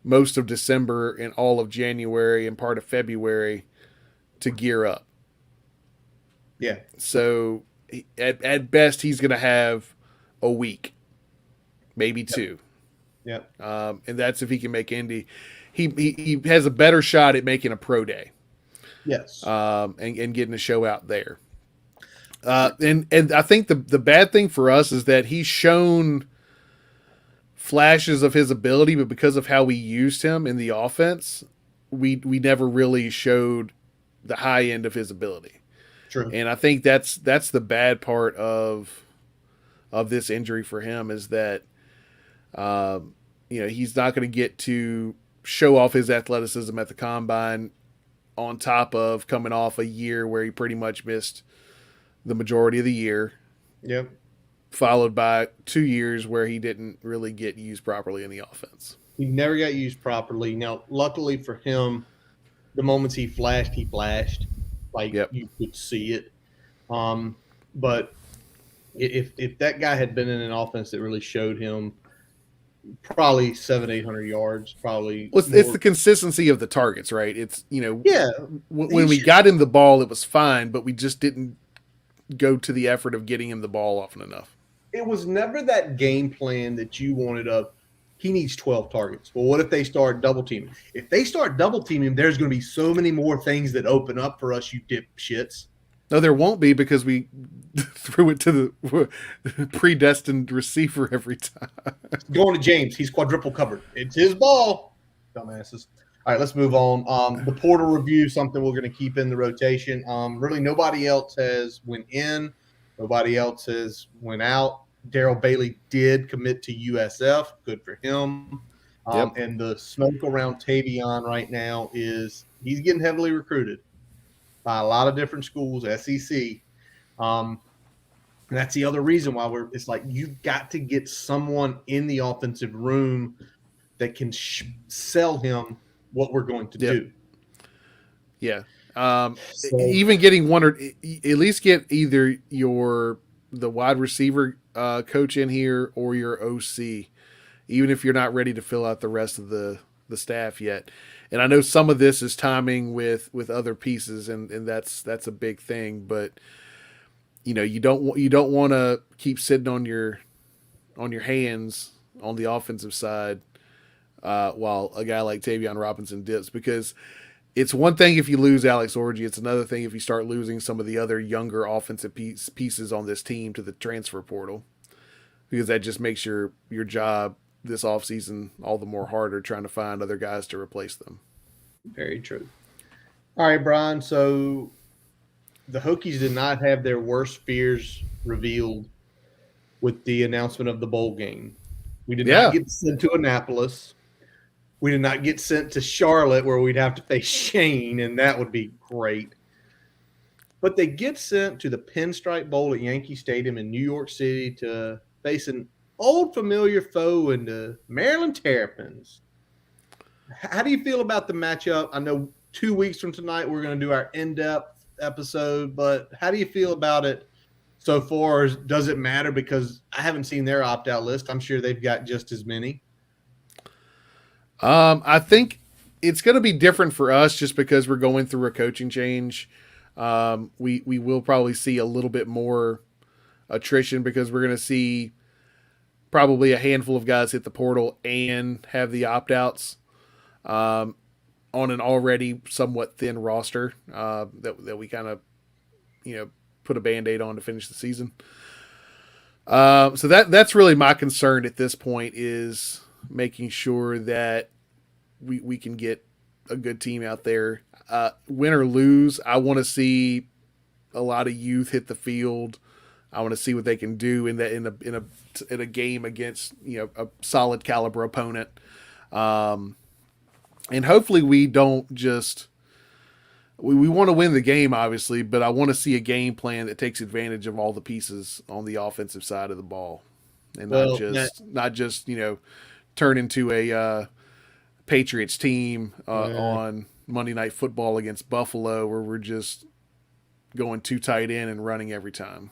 most of December and all of January and part of February to gear up. Yeah. So at best, he's going to have a week, maybe two. Yep. And that's if he can make Indy. He has a better shot at making a pro day. Yes. And getting a show out there. And I think the bad thing for us is that he's shown flashes of his ability, but because of how we used him in the offense, we never really showed the high end of his ability. True. And I think that's the bad part of this injury for him is that he's not going to get to show off his athleticism at the combine on top of coming off a year where he pretty much missed the majority of the year. Yep. Followed by 2 years where he didn't really get used properly in the offense. He never got used properly. Now, luckily for him, the moments he flashed. Like, yep. You could see it. But if that guy had been in an offense that really showed him probably 700-800 yards, probably. Well, it's the consistency of the targets, right? It's, yeah. When we got him the ball, it was fine, but we just didn't go to the effort of getting him the ball often enough. It was never that game plan that you wanted of, he needs 12 targets. Well, what if they start double teaming? If they start double teaming, there's going to be so many more things that open up for us, you dipshits. No, there won't be because we threw it to the predestined receiver every time. Going to James. He's quadruple covered. It's his ball. Dumbasses. All right, let's move on. The Porter review, something we're going to keep in the rotation. Really, nobody else has went in. Nobody else has went out. Darrell Bailey did commit to USF. Good for him. Yep. And the smoke around Tavion right now is he's getting heavily recruited by a lot of different schools, SEC. And that's the other reason why it's like you've got to get someone in the offensive room that can sell him what we're going to do. Yeah. Even getting one or at least get either the wide receiver coach in here or your OC, even if you're not ready to fill out the rest of the staff yet. And I know some of this is timing with other pieces, and that's a big thing. But you don't want to keep sitting on your hands on the offensive side while a guy like Tavion Robinson dips, because it's one thing if you lose Alex Orji. It's another thing if you start losing some of the other younger offensive pieces on this team to the transfer portal, because that just makes your job this offseason all the more harder trying to find other guys to replace them. Very true. All right, Brian. So the Hokies did not have their worst fears revealed with the announcement of the bowl game. We did not get sent to Annapolis. We did not get sent to Charlotte where we'd have to face Shane, and that would be great. But they get sent to the Pinstripe Bowl at Yankee Stadium in New York City to face an old familiar foe in the Maryland Terrapins. How do you feel about the matchup? I know 2 weeks from tonight we're going to do our in-depth episode, but how do you feel about it so far? Does it matter? Because I haven't seen their opt-out list. I'm sure they've got just as many. I think it's going to be different for us just because we're going through a coaching change. We will probably see a little bit more attrition because we're going to see probably a handful of guys hit the portal and have the opt-outs on an already somewhat thin roster that we kind of put a Band-Aid on to finish the season. So that's really my concern at this point, is making sure that we can get a good team out there. Win or lose, I want to see a lot of youth hit the field. I want to see what they can do in a game against a solid caliber opponent. Um, and hopefully we don't just we want to win the game, obviously, but I want to see a game plan that takes advantage of all the pieces on the offensive side of the ball, and Well, not just turn into a Patriots team on Monday Night Football against Buffalo, where we're just going too tight in and running every time.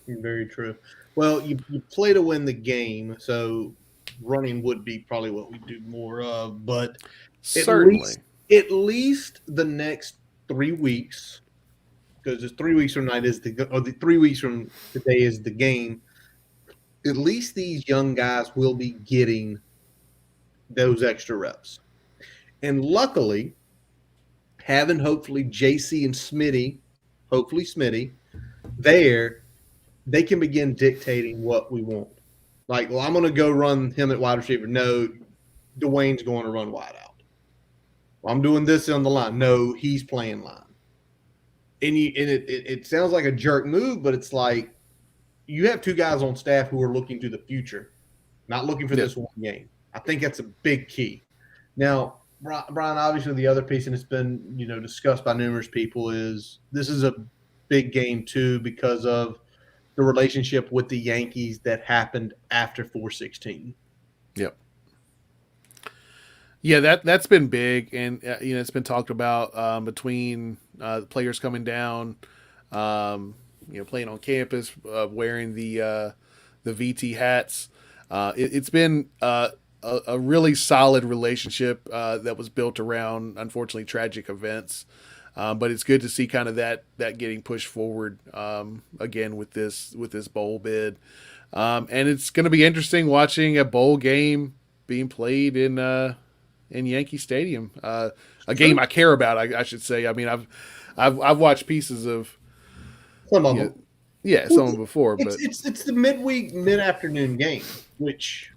very true. Well, you play to win the game, so running would be probably what we do more of. But at Certainly, least at least the next 3 weeks, because it's 3 weeks from tonight is the 3 weeks from today is the game. At least these young guys will be getting those extra reps, and luckily, having hopefully JC and Smitty there, they can begin dictating what we want. Like, well, I'm going to go run him at wide receiver. No, Dwayne's going to run wide out. Well, I'm doing this on the line. No, he's playing line. And it sounds like a jerk move, but it's like you have two guys on staff who are looking to the future, not looking for this one game. I think that's a big key. Now, Brian, obviously the other piece, and it's been discussed by numerous people, is this is a big game too because of the relationship with the Yankees that happened after 4/16. Yep. Yeah, that's been big, and it's been talked about between players coming down, playing on campus, wearing the VT hats. It's been a really solid relationship that was built around, unfortunately, tragic events. But it's good to see kind of that getting pushed forward again with this bowl bid, and it's going to be interesting watching a bowl game being played in Yankee Stadium, a game I care about. I should say. I mean, I've watched pieces of some of them. Yeah, some of them before, but it's the mid-afternoon game, which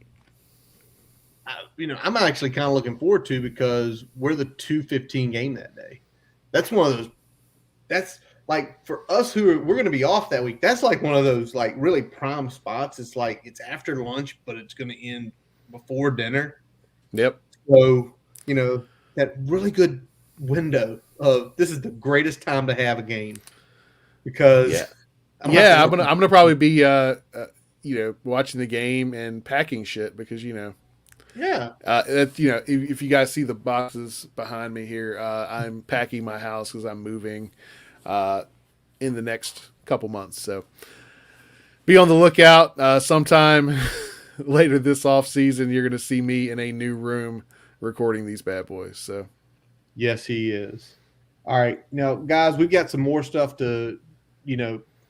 I'm actually kind of looking forward to because we're the 2:15 game that day. That's one of those. That's like for us we're going to be off that week. That's like one of those like really prime spots. It's like it's after lunch, but it's going to end before dinner. Yep. So that really good window of this is the greatest time to have a game because I'm gonna probably be watching the game and packing shit because if you guys see the boxes behind me here, I'm packing my house because I'm moving in the next couple months. So be on the lookout. Sometime later this off season, you're going to see me in a new room recording these bad boys. So yes, he is. All right, now guys, we've got some more stuff to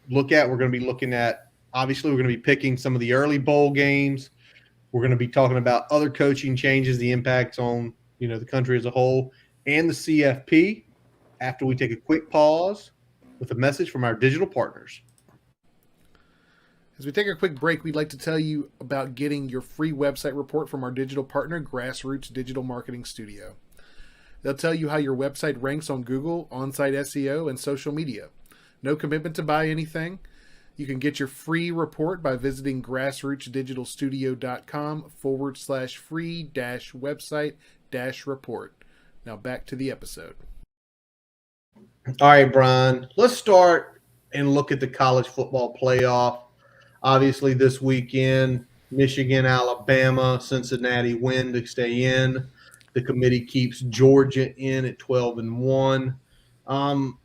look at. We're going to be looking at. Obviously, we're going to be picking some of the early bowl games. We're going to be talking about other coaching changes, the impacts on the country as a whole, and the CFP after we take a quick pause with a message from our digital partners. As we take a quick break, we'd like to tell you about getting your free website report from our digital partner, Grassroots Digital Marketing Studio. They'll tell you how your website ranks on Google, on-site SEO, and social media. No commitment to buy anything. You can get your free report by visiting grassrootsdigitalstudio.com/free-website-report. Now back to the episode. All right, Brian, let's start and look at the college football playoff. Obviously, this weekend, Michigan, Alabama, Cincinnati win to stay in. The committee keeps Georgia in at 12-1.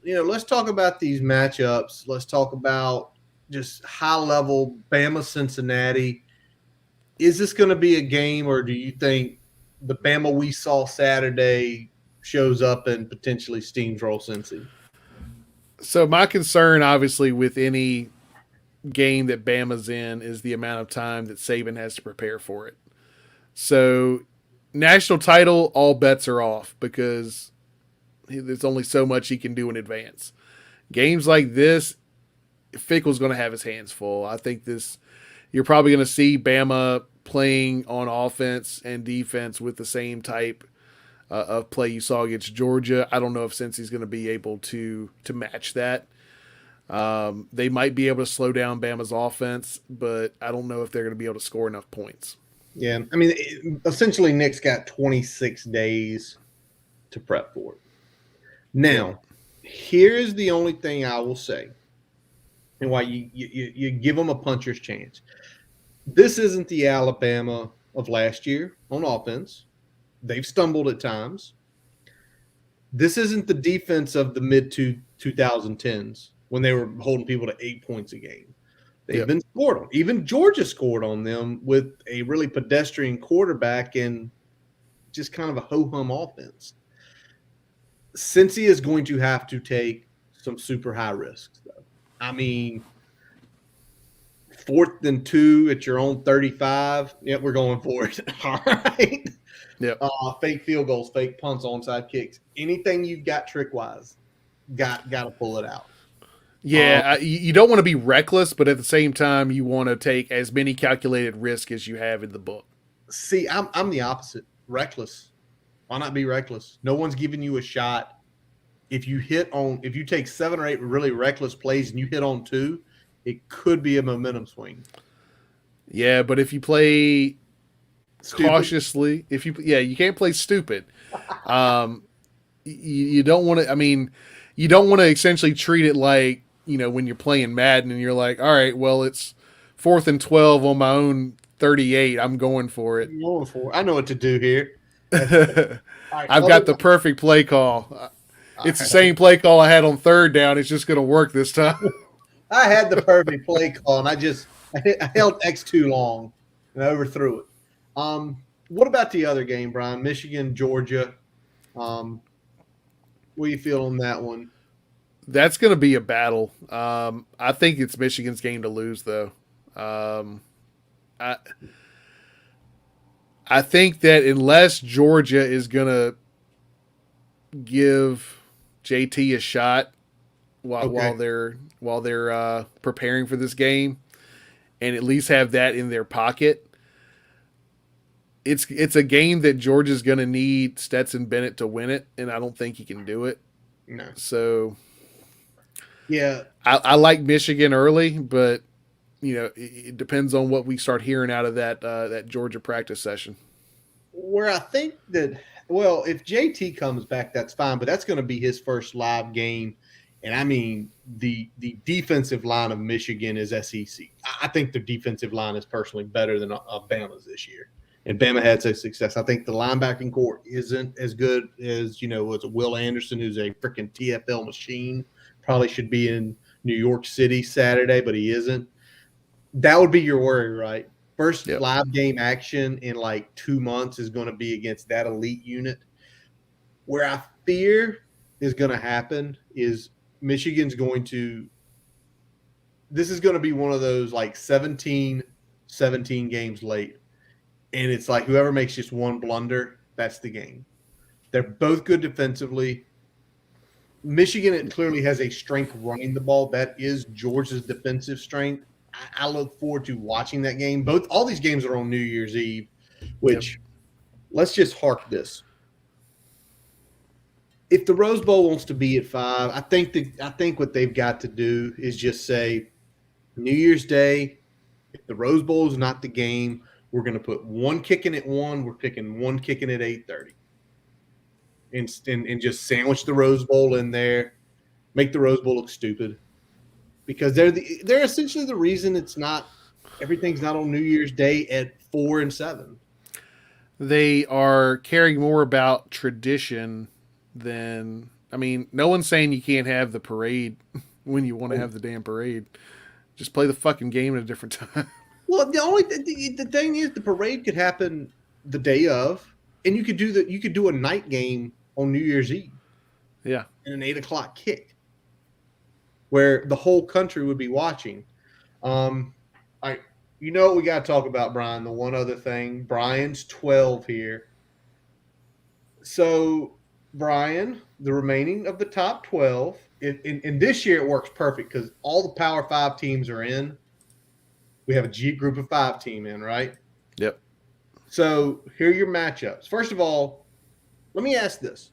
Let's talk about these matchups. Let's talk about just high level Bama, Cincinnati. Is this going to be a game, or do you think the Bama we saw Saturday shows up and potentially steamroll Cincy? So my concern, obviously, with any game that Bama's in is the amount of time that Saban has to prepare for it. So national title, all bets are off because there's only so much he can do in advance. Games like this, Fickle's going to have his hands full. I think you're probably going to see Bama playing on offense and defense with the same type of play you saw against Georgia. I don't know if Cincy's going to be able to match that. They might be able to slow down Bama's offense, but I don't know if they're going to be able to score enough points. Yeah, I mean, essentially, Nick's got 26 days to prep for it. Now, Yep. here's the only thing I will say, and why you give them a puncher's chance. This isn't the Alabama of last year on offense. They've stumbled at times. This isn't the defense of the mid 2010s when they were holding people to 8 points a game. They've been scored on. Even Georgia scored on them with a really pedestrian quarterback and just kind of a ho-hum offense. Cincy is going to have to take some super high risks, though. I mean, 4th and 2 at your own 35. Yeah, we're going for it. All right. Yep. Fake field goals, fake punts, onside kicks. Anything you've got trick-wise, got to pull it out. Yeah, you don't want to be reckless, but at the same time, you want to take as many calculated risks as you have in the book. See, I'm the opposite. Reckless. Why not be reckless? No one's giving you a shot. If you take 7 or 8 really reckless plays and you hit on 2, it could be a momentum swing. Yeah, but if you play Stupid. cautiously, you can't play stupid. You don't want to. I mean, you don't want to essentially treat it like, when you're playing Madden and you're like, all right, well, it's 4th and 12 on my own 38. I'm going for it. I know what to do here. I've got the perfect play call. It's the same play call I had on 3rd down. It's just going to work this time. I had the perfect play call, and I held X too long and I overthrew it. What about the other game, Brian? Michigan, Georgia. What do you feel on that one? That's going to be a battle. I think it's Michigan's game to lose, though. I think that unless Georgia is going to give JT a shot while they're preparing for this game, and at least have that in their pocket, it's a game that Georgia's going to need Stetson Bennett to win it, and I don't think he can do it. No. So, yeah, I like Michigan early, but it depends on what we start hearing out of that Georgia practice session. Where I think that, well, if JT comes back, that's fine, but that's going to be his first live game. And I mean, the defensive line of Michigan is SEC. I think the defensive line is personally better than Bama's this year. And Bama had such success. I think the linebacking core isn't as good as, was Will Anderson, who's a freaking TFL machine. Probably should be in New York City Saturday, but he isn't. That would be your worry, right? First live game action in like 2 months is going to be against that elite unit. Where I fear is going to happen is Michigan's going to – this is going to be one of those like 17 games late. And it's like whoever makes just one blunder, that's the game. They're both good defensively. Michigan clearly has a strength running the ball. That is Georgia's defensive strength. I look forward to watching that game. All these games are on New Year's Eve, which let's just hark this. If the Rose Bowl wants to be at 5, I think what they've got to do is just say New Year's Day, if the Rose Bowl is not the game, we're going to put one kicking at 1. We're picking one kicking at 8:30. And just sandwich the Rose Bowl in there, make the Rose Bowl look stupid, because they're essentially the reason everything's not on New Year's Day at 4 and 7. They are caring more about tradition than, I mean, no one's saying you can't have the parade when you want to have the damn parade. Just play the fucking game at a different time. Well, the thing is, the parade could happen the day of, and you could do a night game on New Year's Eve. Yeah. And an 8:00 kick, where the whole country would be watching. What we got to talk about, Brian. The one other thing, Brian's 12 here. So, Brian, the remaining of the top 12, in this year it works perfect because all the Power 5 teams are in. We have a G group of 5 team in, right? Yep. So here are your matchups. First of all, let me ask this.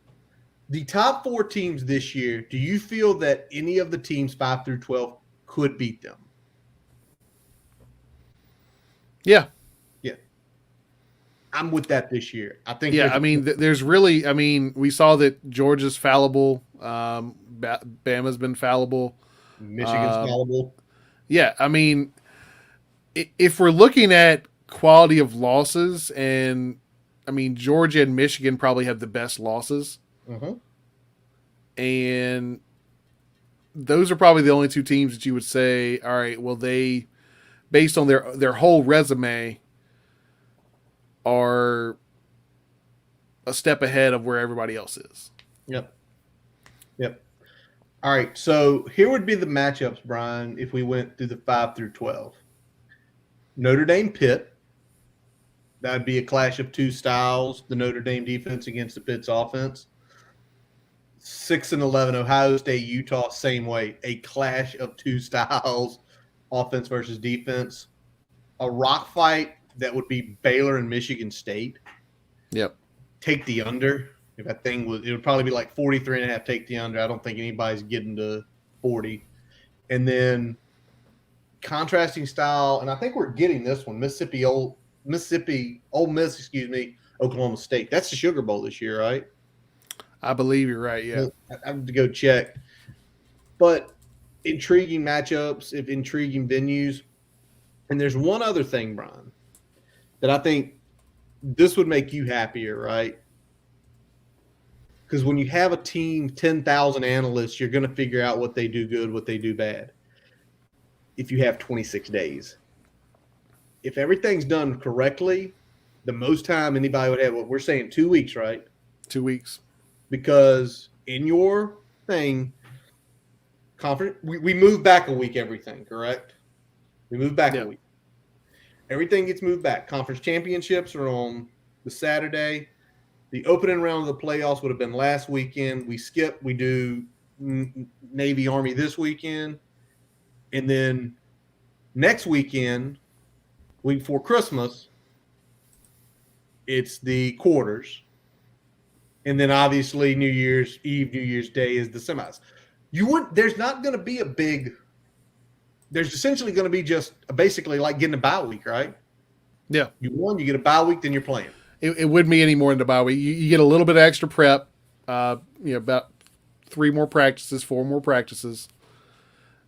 The top 4 teams this year, do you feel that any of the teams 5 through 12 could beat them? Yeah. Yeah. I'm with that this year. I think Yeah, there's I mean, there's really, I mean, we saw that Georgia's fallible. Bama's been fallible. Michigan's Um, fallible. yeah, I mean, if we're looking at quality of losses, and I mean, Georgia and Michigan probably have the best losses, Uh-huh. and those are probably the only two teams that you would say, all right, well, they, based on their whole resume, are a step ahead of where everybody else is. Yep. Yep. All right. So here would be the matchups, Brian, if we went through the 5 through 12. Notre Dame Pitt. That would be a clash of two styles. The Notre Dame defense against the Pitt's offense. 6-11 Ohio State, Utah, same way. A clash of two styles, offense versus defense. A rock fight that would be Baylor and Michigan State. Yep. Take the under. If that thing was, it would probably be like 43.5. Take the under. I don't think anybody's getting to 40. And then contrasting style, and I think we're getting this one. Ole Miss, Oklahoma State. That's the Sugar Bowl this year, right? I believe you're right. Yeah. I have to go check. But intriguing matchups, if intriguing venues. And there's one other thing, Brian, that I think this would make you happier, right? Because when you have a team, 10,000 analysts, you're going to figure out what they do good, what they do bad. If you have 26 days. If everything's done correctly, the most time anybody would have, what we're saying, 2 weeks, right? 2 weeks. Because in your thing, conference, we move back a week, everything, correct? We move back a week. Everything gets moved back. Conference championships are on the Saturday. The opening round of the playoffs would have been last weekend. We skip. We do Navy Army this weekend. And then next weekend, week before Christmas, it's the quarters. And then obviously New Year's Eve, New Year's Day is the semis. There's not going to be a big – there's essentially going to be just basically like getting a bye week, right? Yeah. You get a bye week, then you're playing. It wouldn't be any more than the bye week. You get a little bit of extra prep, about 3 more practices, 4 more practices.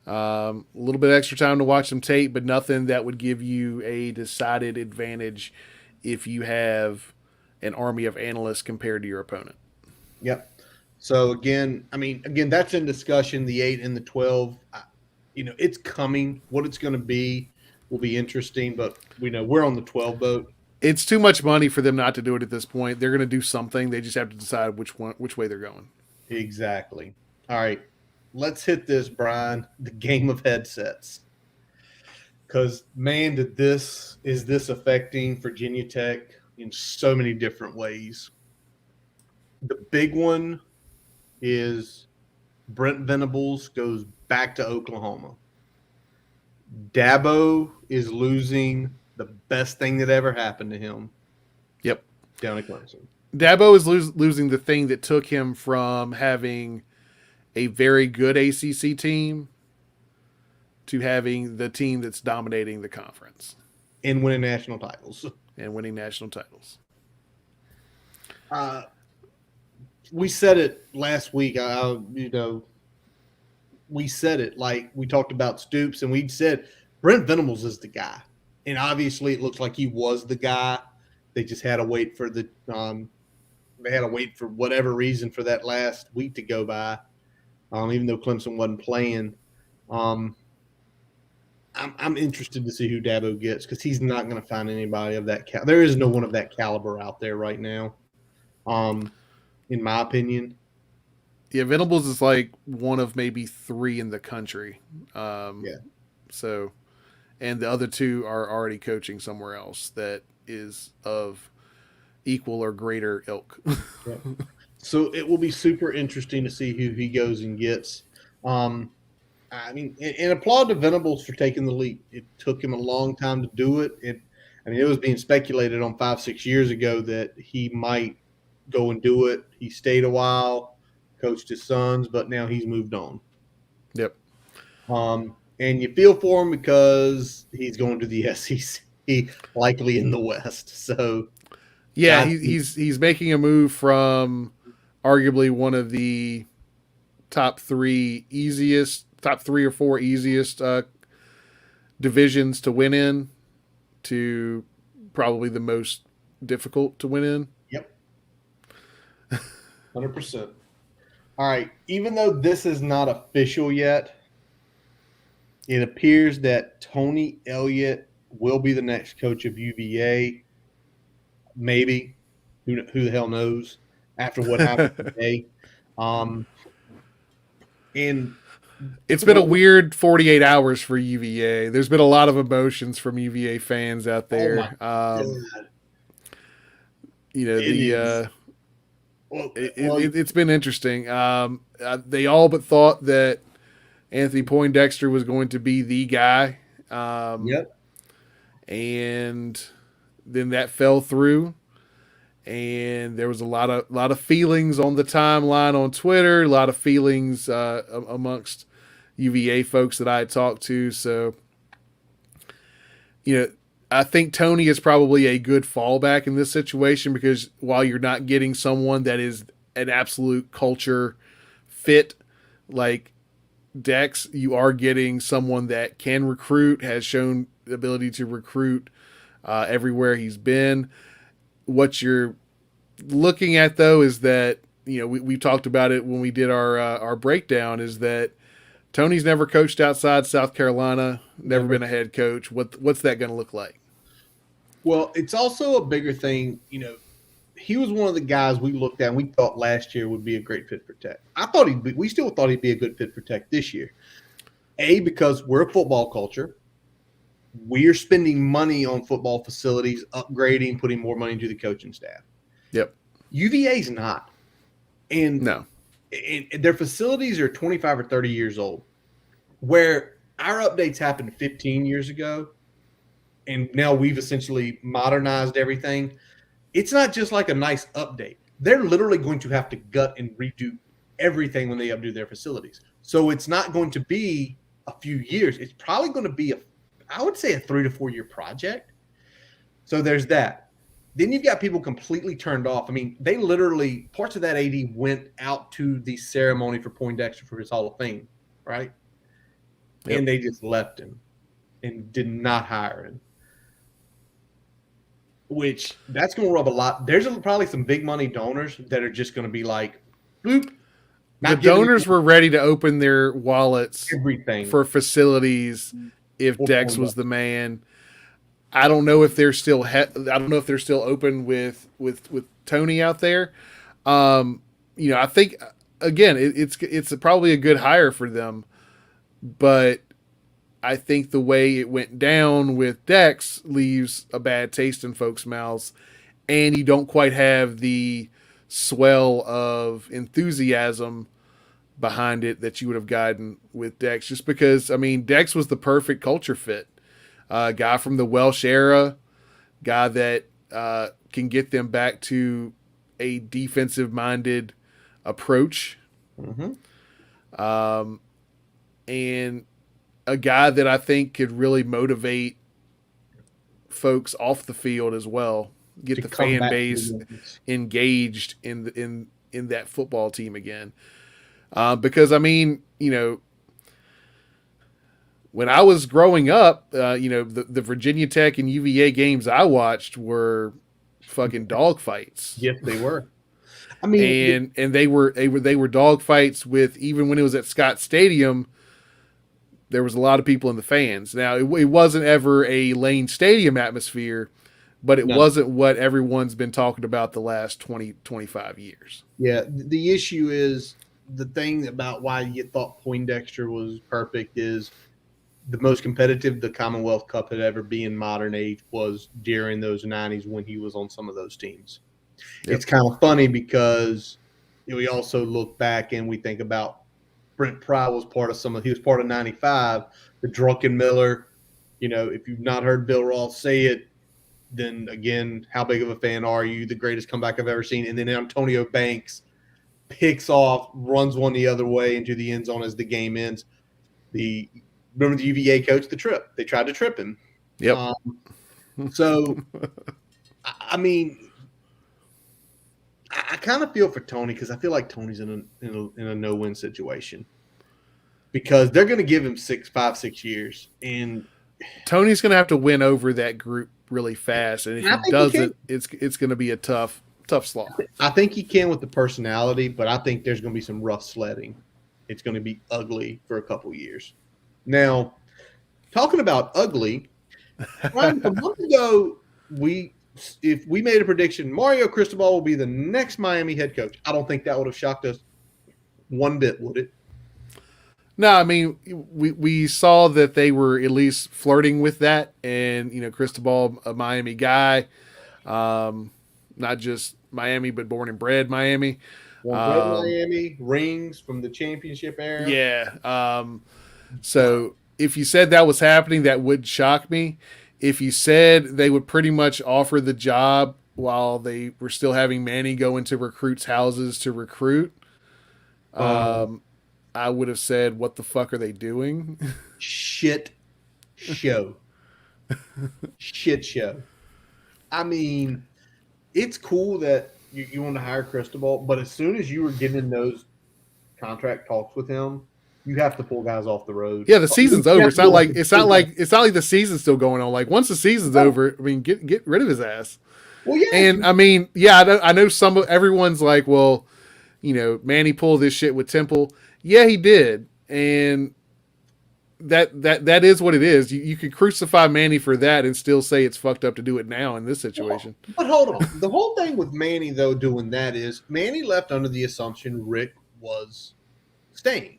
A little bit extra time to watch some tape, but nothing that would give you a decided advantage if you have an army of analysts compared to your opponent. Yep. So again, that's in discussion. The 8 and the 12, it's coming. What it's going to be will be interesting, but we're on the 12 boat. It's too much money for them not to do it at this point. They're going to do something. They just have to decide which way they're going. Exactly. All right. Let's hit this, Brian, the game of headsets. Because, man, is this affecting Virginia Tech in so many different ways. The big one is Brent Venables goes back to Oklahoma. Dabo is losing the best thing that ever happened to him. Yep. Down at Clemson. Dabo is losing the thing that took him from having a very good ACC team to having the team that's dominating the conference. And winning national titles. We said it last week. We said it like we talked about Stoops, and we said Brent Venables is the guy. And obviously, it looks like he was the guy. They just had to wait for whatever reason for that last week to go by, even though Clemson wasn't playing. I'm interested to see who Dabo gets because he's not going to find anybody of that caliber. There is no one of that caliber out there right now, in my opinion. Yeah, Venables is like one of maybe 3 in the country. So, and the other 2 are already coaching somewhere else that is of equal or greater ilk. Yeah. So it will be super interesting to see who he goes and gets. And applaud to Venables for taking the leap. It took him a long time to do it. It was being speculated on 5-6 years ago that he might go and do it. He stayed a while. coached his sons, but now he's moved on. Yep. And you feel for him because he's going to the SEC, likely in the West. So, yeah, he's making a move from arguably one of the top three or four easiest divisions to win in to probably the most difficult to win in. Yep, 100%. All right, even though this is not official yet, it appears that Tony Elliott will be the next coach of UVA. Maybe. Who the hell knows after what happened today. And it's been a weird 48 hours for UVA. There's been a lot of emotions from UVA fans out there. It's been interesting. They all but thought that Anthony Poindexter was going to be the guy. Yep. And then that fell through. And there was a lot of feelings on the timeline on Twitter, a lot of feelings amongst UVA folks that I had talked to. So, I think Tony is probably a good fallback in this situation because while you're not getting someone that is an absolute culture fit like Dex, you are getting someone that can recruit, has shown the ability to recruit everywhere he's been. What you're looking at, though, is that we talked about it when we did our breakdown. Is that Tony's never coached outside South Carolina, never been a head coach. What's that going to look like? Well, it's also a bigger thing. He was one of the guys we looked at and we thought last year would be a great fit for Tech. We still thought he'd be a good fit for Tech this year. Because we're a football culture. We're spending money on football facilities, upgrading, putting more money into the coaching staff. Yep. UVA's not. And no. And their facilities are 25 or 30 years old, where our updates happened 15 years ago, and now we've essentially modernized everything. It's not just like a nice update. They're literally going to have to gut and redo everything when they updo their facilities. So it's not going to be a few years. It's probably going to be I would say a 3 to 4 year project. So there's that. Then you've got people completely turned off. I mean, they literally, parts of that AD went out to the ceremony for Poindexter for his Hall of Fame, right? Yep. And they just left him and did not hire him. Which, that's going to rub a lot. There's probably some big money donors that are just going to be like, boop. The donors were ready to open their wallets for facilities if Dex was the man. I don't know if they're still open with Tony out there. I think again it's probably a good hire for them, but I think the way it went down with Dex leaves a bad taste in folks' mouths, and you don't quite have the swell of enthusiasm behind it that you would have gotten with Dex, just because, I mean, Dex was the perfect culture fit. Guy from the Welsh era, guy that can get them back to a defensive-minded approach. Mm-hmm. And a guy that I think could really motivate folks off the field as well, get the fan base engaged in that football team again. Because, I mean, when I was growing up, the Virginia Tech and UVA games I watched were fucking dog fights. Yes, they were. I mean, and they were dog fights with, even when it was at Scott Stadium, there was a lot of people in the fans. Now, it wasn't ever a Lane Stadium atmosphere, but it wasn't what everyone's been talking about the last 20, 25 years. Yeah, the issue is, the thing about why you thought Poindexter was perfect is the most competitive the Commonwealth Cup had ever been in modern age was during those 90s when he was on some of those teams. Yep. It's kind of funny because we also look back and we think about Brent Pry was part of 95, the Drunken Miller. If you've not heard Bill Ross say it, then again, how big of a fan are you? The greatest comeback I've ever seen. And then Antonio Banks picks off, runs one the other way into the end zone as the game ends. Remember the UVA coach, the trip. They tried to trip him. Yep. So, I mean, I kind of feel for Tony because I feel like Tony's in a no-win situation because they're going to give him 5, 6 years, and Tony's going to have to win over that group really fast, and if he doesn't, it's going to be a tough slog. I think he can with the personality, but I think there's going to be some rough sledding. It's going to be ugly for a couple years. Now, talking about ugly, Ryan, a month ago, if we made a prediction, Mario Cristobal will be the next Miami head coach. I don't think that would have shocked us one bit, would it? No, I mean, we saw that they were at least flirting with that, and Cristobal, a Miami guy, not just Miami, but born and bred Miami. Miami, rings from the championship era. Yeah. So if you said that was happening, that would shock me. If you said they would pretty much offer the job while they were still having Manny go into recruits' houses to recruit, I would have said, what the fuck are they doing? Shit show. Shit show. I mean, it's cool that you want to hire Cristobal, but as soon as you were getting those contract talks with him, you have to pull guys off the road. Yeah, the season's over. It's not like the season's still going on. Like once the season's over, I mean, get rid of his ass. Well, yeah, and I mean, yeah, I know everyone's like, well, Manny pulled this shit with Temple. Yeah, he did, and that is what it is. You could crucify Manny for that and still say it's fucked up to do it now in this situation. But hold on, the whole thing with Manny though doing that is Manny left under the assumption Rick was staying.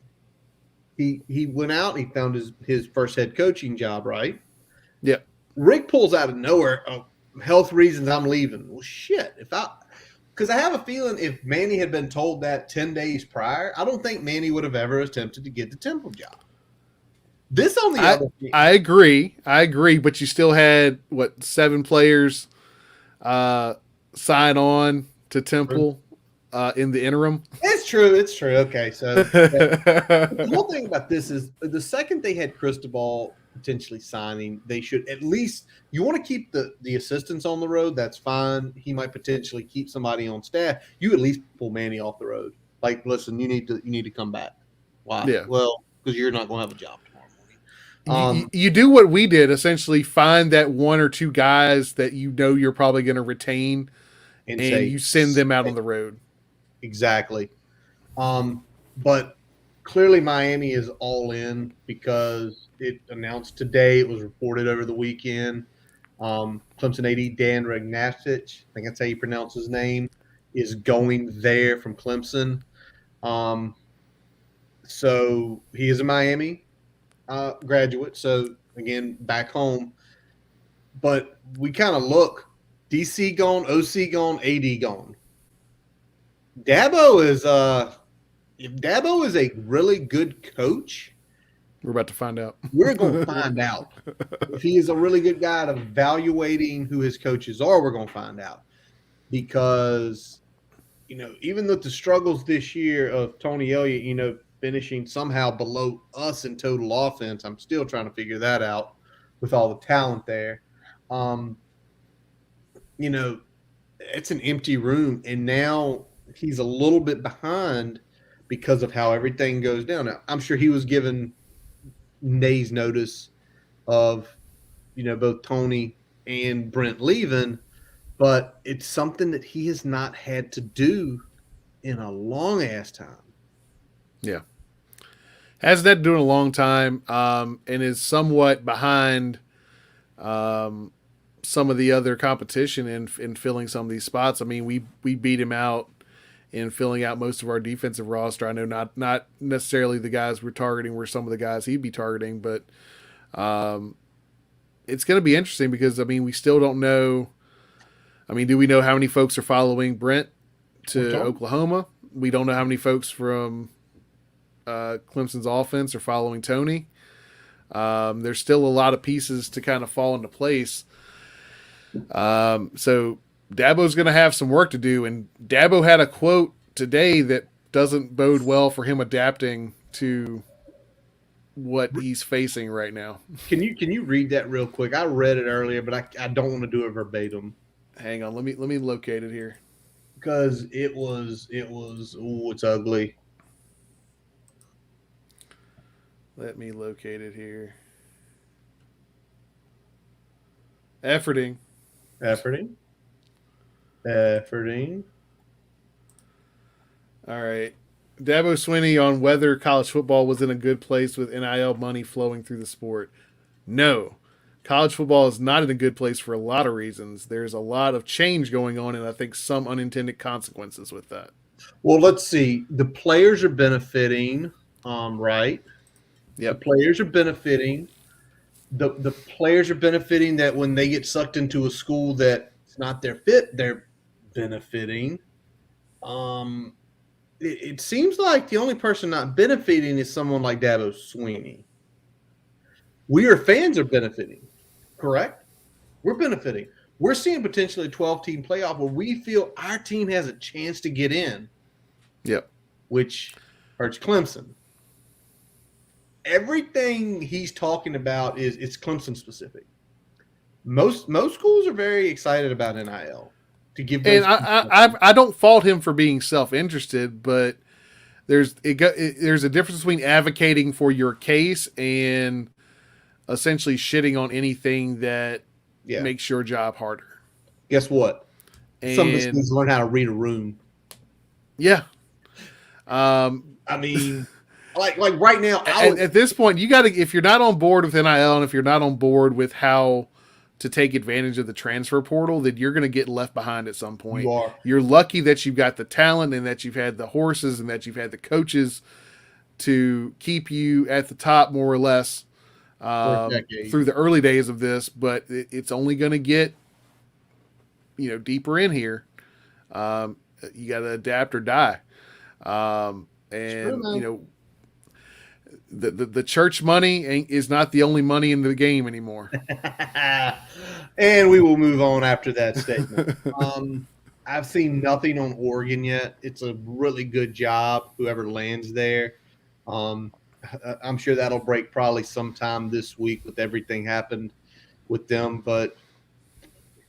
He went out. He found his first head coaching job, right? Yeah. Rick pulls out of nowhere. Oh, health reasons, I'm leaving. Well, shit. Because I have a feeling if Manny had been told that 10 days prior, I don't think Manny would have ever attempted to get the Temple job. This on the other hand, I agree, but you still had 7 players sign on to Temple in the interim. It's true. Okay, so the whole thing about this is the second they had Cristobal potentially signing, they should at least, you want to keep the assistants on the road, that's fine. He might potentially keep somebody on staff. You at least pull Manny off the road. Like, listen, you need to come back. Why? Yeah. Well, because you're not going to have a job tomorrow morning. You do what we did, essentially find that 1 or 2 guys that you're probably going to retain, and you send them out on the road. Exactly. But clearly Miami is all in because it announced today, it was reported over the weekend. Clemson AD Dan Regnasich, I think that's how you pronounce his name, is going there from Clemson. So he is a Miami graduate. So again, back home. But we kind of look, DC gone, OC gone, AD gone. Dabo is if Dabo is a really good coach, we're about to find out. We're going to find out. If he is a really good guy at evaluating who his coaches are, we're going to find out. Because, even with the struggles this year of Tony Elliott, finishing somehow below us in total offense, I'm still trying to figure that out with all the talent there. It's an empty room, and now he's a little bit behind because of how everything goes down. Now, I'm sure he was given days notice of, both Tony and Brent leaving, but it's something that he has not had to do in a long ass time. Yeah. Hasn't had to do in a long time, and is somewhat behind some of the other competition in filling some of these spots. I mean, we beat him out in filling out most of our defensive roster. I know not necessarily the guys we're targeting were some of the guys he'd be targeting, but it's going to be interesting because, I mean, we still don't know. I mean, do we know how many folks are following Brent to Oklahoma? We don't know how many folks from Clemson's offense are following Tony. There's still a lot of pieces to kind of fall into place. So Dabo's going to have some work to do, and Dabo had a quote today that doesn't bode well for him adapting to what he's facing right now. Can you read that real quick? I read it earlier, but I don't want to do it verbatim Hang on, let me locate it here. because it's ugly. Let me locate it here. Efforting. Efforting. All right. Dabo Swinney on whether college football was in a good place with NIL money flowing through the sport. No. College football is not in a good place for a lot of reasons. There's a lot of change going on, and I think some unintended consequences with that. Well, let's see. The players are benefiting, right? Yep. The players are benefiting. The players are benefiting that when they get sucked into a school that's not their fit, they're benefiting. It seems like the only person not benefiting is someone like Dabo Swinney. We are fans are benefiting, correct? We're benefiting. We're seeing potentially a 12-team playoff where we feel our team has a chance to get in. Yep. Which hurts Clemson. Everything he's talking about is it's Clemson specific. Most schools are very excited about NIL to give. And I don't fault him for being self-interested, but there's a difference between advocating for your case and essentially shitting on anything that makes your job harder. Guess what? Some of us need to learn how to read a room. Yeah. I mean, like right now, at this point, you got to, if you're not on board with NIL and if you're not on board with how to take advantage of the transfer portal, then you're going to get left behind at some point. You're lucky that you've got the talent and that you've had the horses and that you've had the coaches to keep you at the top more or less through the early days of this, but it's only going to get, deeper in here. You got to adapt or die. And the church money is not the only money in the game anymore. And we will move on after that statement. I've seen nothing on Oregon yet. It's a really good job, whoever lands there. I'm sure that'll break probably sometime this week with everything happened with them. But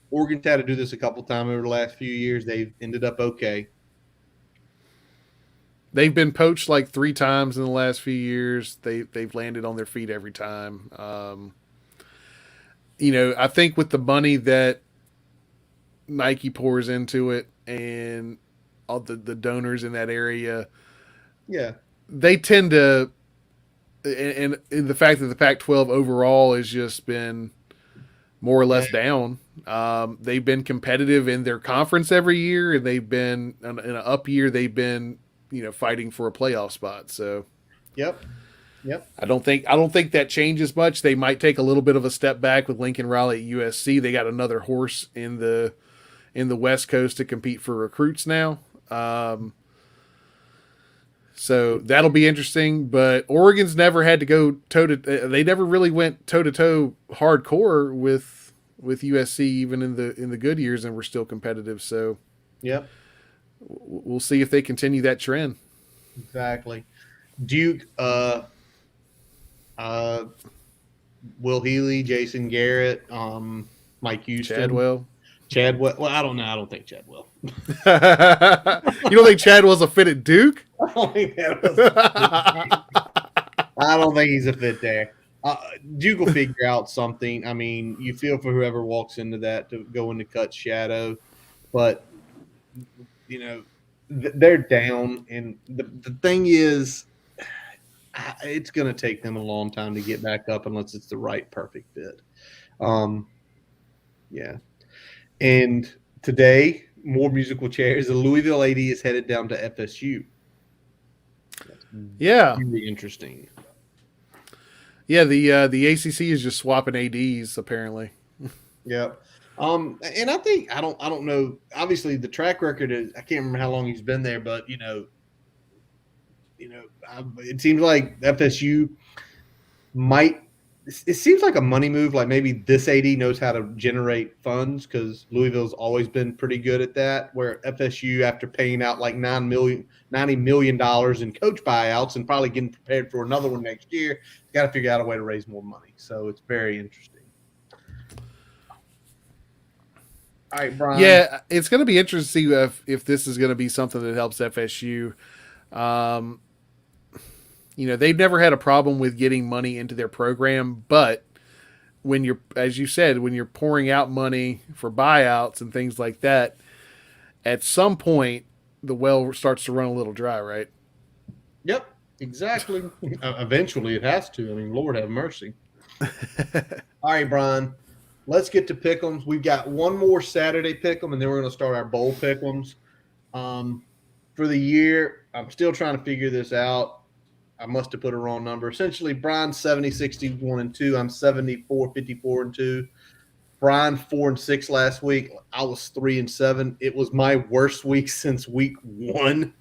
Oregon's had to do this a couple times over the last few years. They've ended up okay. They've been poached like 3 times in the last few years. They've landed on their feet every time. I think with the money that Nike pours into it and all the donors in that area, they tend to, and the fact that the Pac-12 overall has just been more or less down. They've been competitive in their conference every year, and they've been in an up year. They've been fighting for a playoff spot. So, yep. I don't think that changes much. They might take a little bit of a step back with Lincoln Riley at USC. They got another horse in the West Coast to compete for recruits now. So that'll be interesting. But Oregon's never had to go they never really went toe to toe hardcore with USC, even in the good years, and we're still competitive. So, yep. We'll see if they continue that trend. Exactly. Duke, Will Healy, Jason Garrett, Mike Houston. Chadwell. Well, I don't know. I don't think Chadwell. You don't think Chadwell's a fit at Duke? I don't think he's a fit there. Duke will figure out something. I mean, you feel for whoever walks into that to go into Cut's shadow, but they're down, and the thing is, it's going to take them a long time to get back up unless it's the right perfect fit. And today, more musical chairs. The Louisville AD is headed down to FSU. Yeah, really interesting. Yeah, the ACC is just swapping ADs apparently. Yep. And I think I don't know. Obviously, the track record is, I can't remember how long he's been there, but it seems like FSU might it seems like a money move. Like maybe this AD knows how to generate funds because Louisville's always been pretty good at that. Where FSU, after paying out like $90 million in coach buyouts and probably getting prepared for another one next year, got to figure out a way to raise more money. So it's very interesting. All right, Brian. Yeah, it's going to be interesting to see if this is going to be something that helps FSU. Um, they've never had a problem with getting money into their program, but when you're, as you said, when you're pouring out money for buyouts and things like that, at some point the well starts to run a little dry, right? Yep, exactly. Eventually it has to. I mean, Lord have mercy. All right, Brian. Let's get to pick'ems. We've got one more Saturday pick'em, and then we're going to start our bowl pick'ems. For the year, I'm still trying to figure this out. I must have put a wrong number. Essentially, Brian's 70-61-2. I'm 74-54-2. Brian 4-6 last week. I was 3-7. It was my worst week since week 1.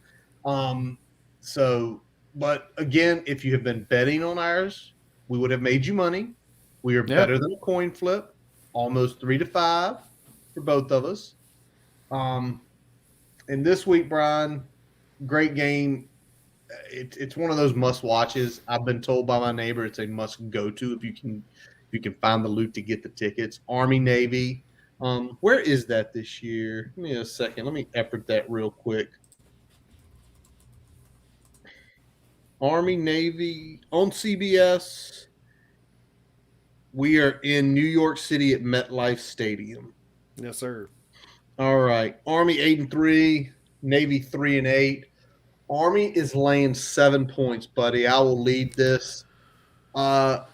But again, if you have been betting on ours, we would have made you money. We are better than a coin flip, almost 3-5 for both of us. And this week, Brian, great game. It's one of those must watches. I've been told by my neighbor it's a must go to if you can find the loot to get the tickets. Army Navy. Where is that this year? Give me a second. Let me effort that real quick. Army Navy on CBS. We are in New York City at MetLife Stadium. Yes, sir. All right. Army 8-3, Navy 3-8. Army is laying 7 points, buddy. I will lead this.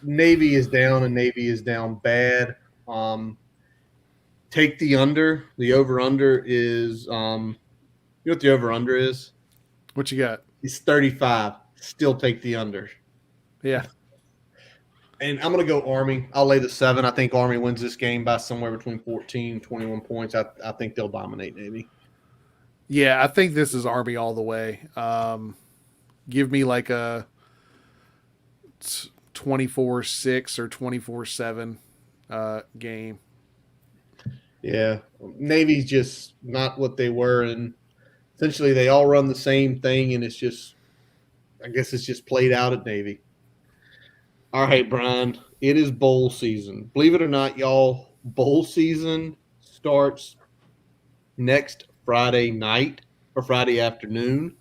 Navy is down, and Navy is down bad. Take the under. The over-under is you know what the over-under is? What you got? It's 35. Still take the under. Yeah. And I'm going to go Army. I'll lay the 7. I think Army wins this game by somewhere between 14 and 21 points. I think they'll dominate Navy. Yeah, I think this is Army all the way. Give me like a 24-6 or 24-7 game. Yeah. Navy's just not what they were. And essentially they all run the same thing, and it's just – I guess it's just played out at Navy. All right, Brian, it is bowl season. Believe it or not, y'all, bowl season starts next Friday night or Friday afternoon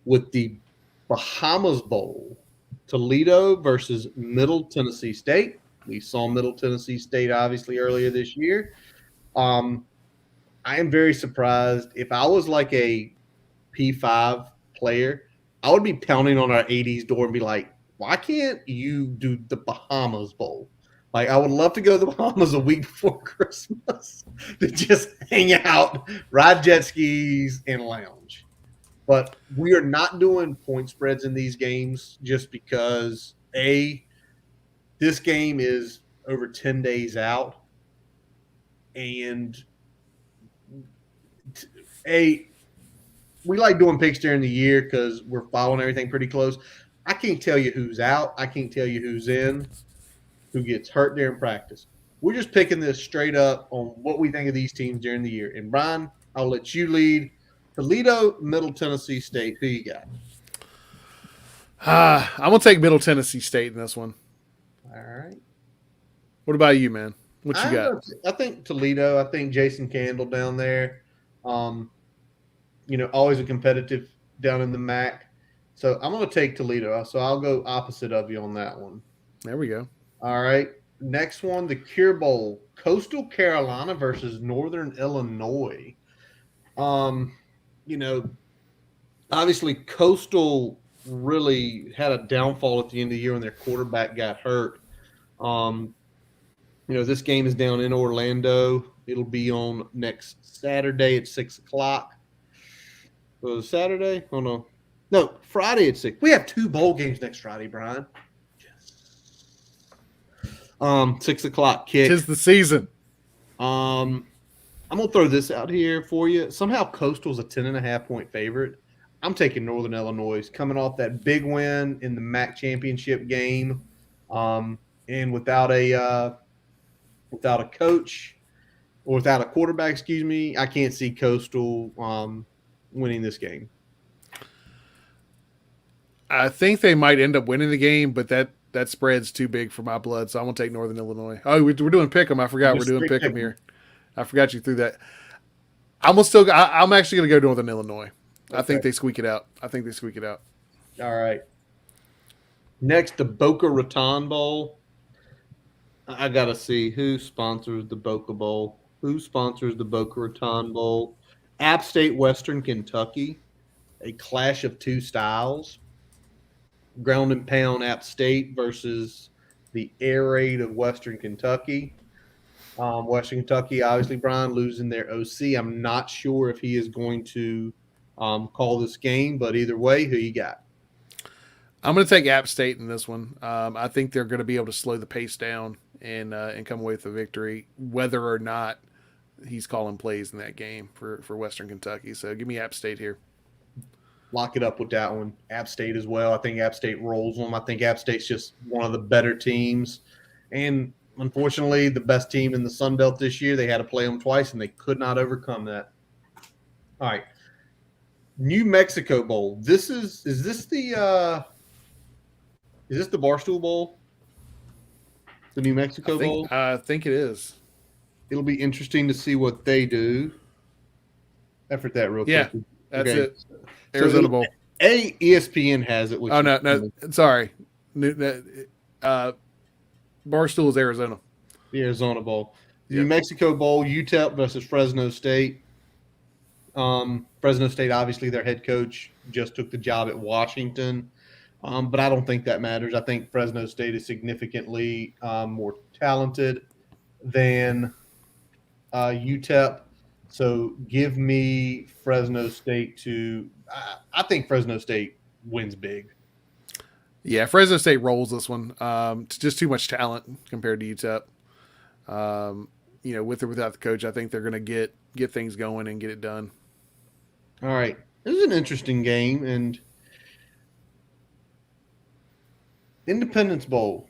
with the Bahamas Bowl, Toledo versus Middle Tennessee State. We saw Middle Tennessee State obviously earlier this year. I am very surprised. If I was like a P5 player, I would be pounding on our 80s door and be like, why can't you do the Bahamas Bowl? Like, I would love to go to the Bahamas a week before Christmas to just hang out, ride jet skis, and lounge. But we are not doing point spreads in these games just because, A, this game is over 10 days out, and we like doing picks during the year because we're following everything pretty close. I can't tell you who's out. I can't tell you who's in, who gets hurt during practice. We're just picking this straight up on what we think of these teams during the year. And, Brian, I'll let you lead. Toledo, Middle Tennessee State. Who you got? I'm going to take Middle Tennessee State in this one. All right. What about you, man? What you got? I think Toledo. I think Jason Candle down there. Always a competitive down in the MAC. So I'm going to take Toledo. So I'll go opposite of you on that one. There we go. All right. Next one, the Cure Bowl. Coastal Carolina versus Northern Illinois. Obviously Coastal really had a downfall at the end of the year when their quarterback got hurt. This game is down in Orlando. It'll be on next Saturday at 6 o'clock. Was it Saturday? Oh, no. No, Friday at 6. We have 2 bowl games next Friday, Brian. 6 o'clock kick. 'Tis the season. I'm going to throw this out here for you. Somehow Coastal's a 10.5 point favorite. I'm taking Northern Illinois coming off that big win in the MAC championship game. And and without a coach or without a quarterback, excuse me, I can't see Coastal winning this game. I think they might end up winning the game, but that spread's too big for my blood, so I'm gonna take Northern Illinois. Oh, we're doing pick'em. I forgot we're Just doing pick pick'em them. here. I forgot you threw that. I'm actually gonna go Northern Illinois. I think they squeak it out. All right. Next, the Boca Raton Bowl. I gotta see who sponsors the Boca Bowl. Who sponsors the Boca Raton Bowl? App State, Western Kentucky, a clash of two styles. Ground and pound App State versus the air raid of Western Kentucky. Western Kentucky, obviously, Brian, losing their OC. I'm not sure if he is going to call this game, but either way, who you got? I'm going to take App State in this one. I think they're going to be able to slow the pace down and come away with a victory, whether or not he's calling plays in that game for Western Kentucky. So give me App State here. Lock it up with that one. App State as well. I think App State rolls them. I think App State's just one of the better teams. And unfortunately, the best team in the Sun Belt this year, they had to play them twice, and they could not overcome that. All right. New Mexico Bowl. Is this the Barstool Bowl? The New Mexico Bowl? I think it is. It'll be interesting to see what they do. Effort that real quick. Yeah, that's it. Arizona Bowl. ESPN has it. No, sorry. Barstool is Arizona. The Arizona Bowl. The Yep. New Mexico Bowl, UTEP versus Fresno State. Fresno State, obviously, their head coach just took the job at Washington. But I don't think that matters. I think Fresno State is significantly more talented than UTEP. So give me Fresno State to I think Fresno State wins big. Yeah, Fresno State rolls this one. It's just too much talent compared to UTEP. With or without the coach, I think they're going to get things going and get it done. All right. This is an interesting game. And Independence Bowl,